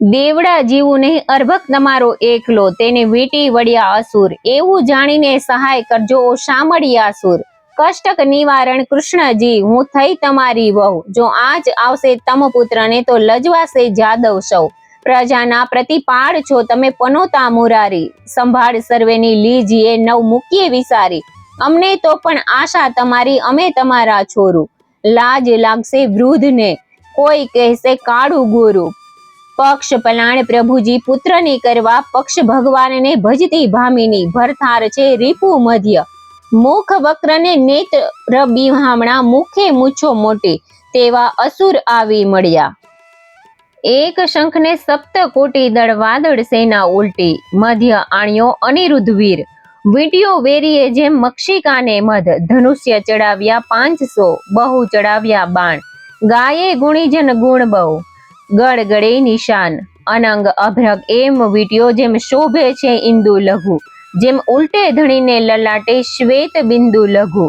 Speaker 1: દેવડા જીવું નહીં અર્ભક તમારો એકલો, તેને વીંટી વળ્યા અસુર, એવું જાણીને સહાય કરજો ઓ શામળિયાસુર, કષ્ટક નિવારણ કૃષ્ણજી હું થઈ તમારી વહુ, જો આજ આવશે તમ પુત્રને તો લજવાશે જાદવ સૌ, પ્રજાના પ્રતિપાળ છો તમે પનોતા મુરારી, સંભાળ સર્વેની લીજીએ નવ મૂકીએ વિસારી, અમને તો પણ આશા તમારી અમે તમારા છોરું, લાજ લાગશે વૃદ્ધને કોઈ કહેશે કાળું ગોરું, પક્ષ પલાણ પ્રભુજી પુત્રની કરવા, પક્ષ ભગવાનને ભજતી ભામિની, ભરથાર છે રીપુ મધ્ય, મુખ વક્રને નેત્ર બિહામણા, મુખે મૂછો મોટી, તેવા અસુર આવી મળ્યા, એક શંખને સપ્ત કોટી દળ વાદળ સેના ઉલટી, મધ્ય આણ્યો અનિરુદ્ધ વીર, વીંટ્યો વેરીએ જેમ મક્ષિકાને મધ, ધનુષ્ય ચડાવ્યા 500 બહુ ચડાવ્યા બાણ, ગાયે ગુણીજન ગુણ બહુ ગળગળે નિશાન, અનંગ અભ્રગ એમ વીંટ્યો જેમ શોભે છે ઇન્દુ લઘુ, જેમ ઉલટે ધણીને લલાટે શ્વેત બિંદુ લઘુ,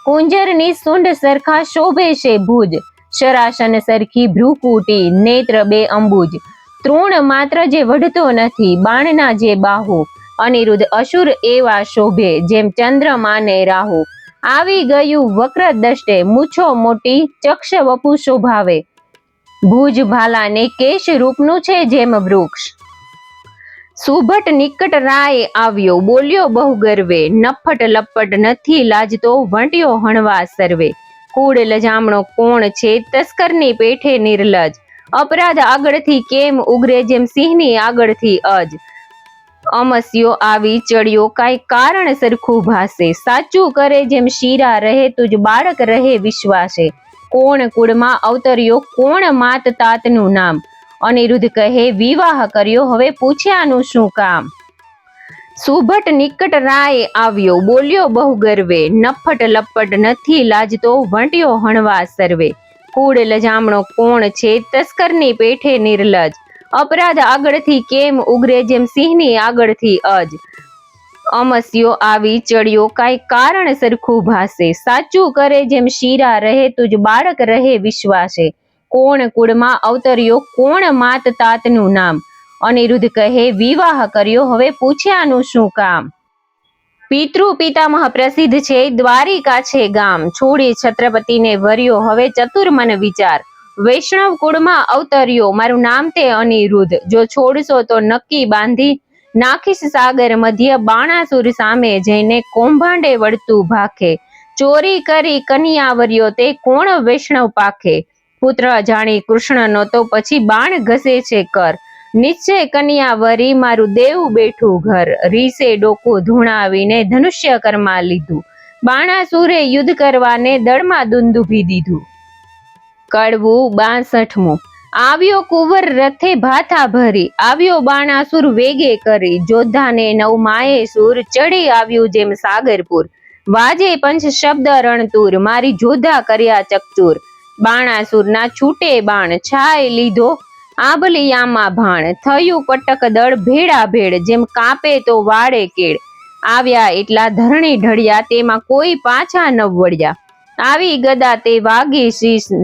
Speaker 1: કુંજરની સૂંઢ સરખા શોભે છે ભુજ, શરાસન સરખી ભ્રુકુટી, નેત્ર બે અંબુજ, તૃણ માત્ર જે વઢતો નથી, બાણના જે બાહુ, અનિરુદ્ધ અસુર એવા શોભે, જેમ ચંદ્રમાને રાહુ, આવી ગયું વક્ર દષ્ટે, મૂછો મોટી ચક્ષ વપુ શોભાવે, ભુજ ભાલાને કેશ રૂપનું છે જેમ વૃક્ષ. સુભટ નિકટ રાય આવ્યો, બોલ્યો બહુ ગર્વે, નફટ લપટ નથી લાજતો, વંટ્યો હણવા સર્વે, કૂડ લજામણો કોણ છે તસ્કરની પેઠે નિર્લજ, અપરાધ આગળથી કેમ ઉગરે જેમ સિંહની આગળથી અજ, અમસ્યો આવી ચડ્યો કાંઈ કારણ સરખું ભાસે, સાચું કરે જેમ શીરા રહે તુજ બાળક રહે વિશ્વાસે, કોણ કુળમાં અવતર્યો કોણ માત તાતનું નામ, અનિરુદ્ધ કહે વિવાહ કર્યો હવે પૂછ્યાનું શું કામ. સુભટ નિકટ રાય આવ્યો, બોલ્યો બહુ ગર્વે, નફટ લપટ નથી લાજતો, વંટ્યો હણવા સર્વે, કૂડ લજામણો કોણ છે તસ્કરની પેઠે નિર્લજ, અપરાધ આગળથી કેમ ઉગરે જેમ સિંહની આગળથી અજ, અમસ્યો આવી ચડ્યો કાંઈ કારણ સરખું ભાસે, સાચું કરે જેમ શીરા રહે તુજ બાળક રહે વિશ્વાસે, કોણ કુળમાં અવતર્યો કોણ માત તાતનું નામ, અનિરુદ્ધ કહે વિવાહ કર્યો હવે પૂછ્યાનું શું કામ. પિતૃ પિતામહ પ્રસિદ્ધ છે દ્વારિકા છે ગામ, છોડી છત્રપતિને વર્યો હવે ચતુર્મન વિચાર, વૈષ્ણવ કુળમાં અવતર્યો મારું નામ તે અનિરુદ્ધ, જો છોડશો તો નક્કી બાંધી નાખીશ સાગર મધ્ય, બાણાસુર સામે જઈને કૌભાંડે વળતું ભાખે, ચોરી કરી કન્યા વર્યો તે કોણ વૈષ્ણવ પાખે, પુત્ર જાણી કૃષ્ણનો તો પછી બાણ ઘસે છે કર, નિશ્ચય કન્યા વરી મારું દેવું બેઠું ઘર, રીસે ડોકું ધૂણાવીને ધનુષ્ય કરમાં લીધું, બાણાસુરે યુદ્ધ કરવાને દળમાં દુંદુભી દીધું. કડવું 62મું. આવ્યો કુંવર રથે ભાથા ભરી, આવ્યો બાણાસુર વેગે કરી, જોધાને નવ માએ સુર, ચડી આવ્યું જેમ સાગરપુર, વાજે પંચ શબ્દ રણતુર, મારી જોધા કર્યા ચકચૂર, બાણાસુરના છૂટે બાણ, છાય લીધો આંબલિયામાં ભાણ, થયું કટક દળ ભેડા ભેડ, જેમ કાપે તો વાળે કેડ, આવ્યા એટલા ધરણી ઢળ્યા, તેમાં કોઈ પાછા ન વળ્યા, આવી ગદા તે વાગી શીશ,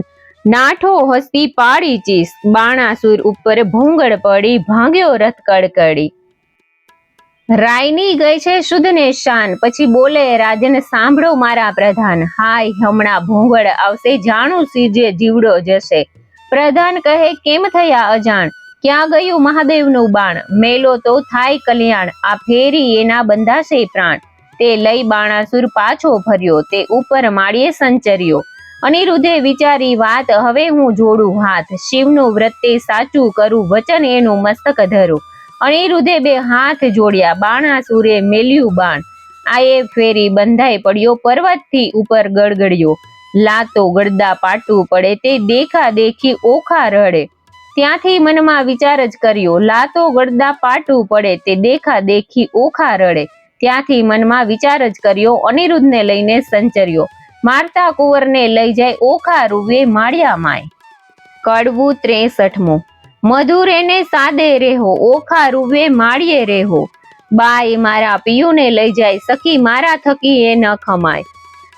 Speaker 1: નાઠો હસ્તી પાડી ચીસ, બાણાસુર ઉપર ભૂંગળ પડી, ભાંગ્યો રથ કડકડી. રાયની ગઈ છે શુદ્ધને શાન, પછી બોલે રાજન સાંભળો મારા પ્રધાન, હાય હમણાં ભૂંગળ આવશે જાણું સીજે જીવડો જશે, પ્રધાન કહે કેમ થયા અજાણ, ક્યાં ગયું મહાદેવનું બાણ, મેલો તો થાય કલ્યાણ, આ ફેરી એના બંધાશે પ્રાણ, તે લઈ બાણાસુર પાછો ફર્યો, તે ઉપર માળીએ સંચર્યો, અનિરુદ્ધે વિચારી વાત હવે હું જોડું હાથ, શિવનું વ્રત તે સાચું કરું, વચન એનું મસ્તક ધરું, અનિરુદ્ધે બે હાથ જોડ્યા, બાણાસુરે મેલ્યું બાણ, આયે ફેરી બંધાઈ પડ્યો, પર્વતથી ઉપર ગડગડ્યો, લાતો ગડદા પાટું પડે તે દેખા દેખી ઓખા રડે, ત્યાંથી મનમાં વિચાર જ કર્યો, લાતો ગડદા પાટું પડે તે દેખા દેખી ઓખા રડે, ત્યાંથી મનમાં વિચાર જ કર્યો, અનિરુદ્ધને લઈને સંચર્યો, મારતા કુંવરને લઈ જાય ઓખા રૂવે માળિયા માય. કડવું 63મું. મધુર એને સાદે રેહો, ઓખા રૂવે માળીએ રેહો, બાઈ મારા પિયુને લઈ જાય, સખી મારા થકી એ ન ખમાય,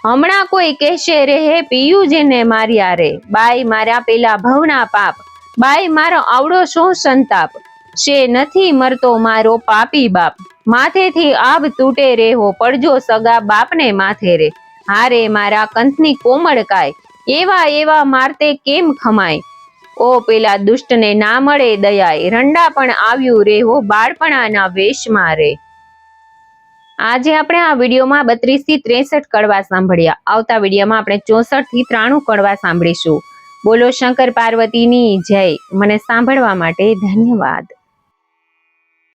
Speaker 1: હમણાં કોઈ કહેશે રહે પિયુ જેને માર્યા રે, બાઈ મારા પેલા ભવના પાપ, બાઈ મારો આવડો શું સંતાપ, શે નથી મરતો મારો પાપી બાપ, માથેથી આબ તૂટે રેહો, પડજો સગા બાપને માથે રે, હારે મારા કંથની કોમળ કાય, એવા એવા મારતે કેમ ખમાય, ઓ પેલા દુષ્ટને ના મળે દયાય, રંડા પણ આવ્યું રેહો બાળપણાના વેશમાં રે. આજે આપણે આ વિડીયોમાં 32 થી 63 કડવા સાંભળ્યા. આવતા વિડીયોમાં આપણે 64 થી 93 કડવા સાંભળીશું. બોલો શંકર પાર્વતીની જય. મને સાંભળવા માટે ધન્યવાદ.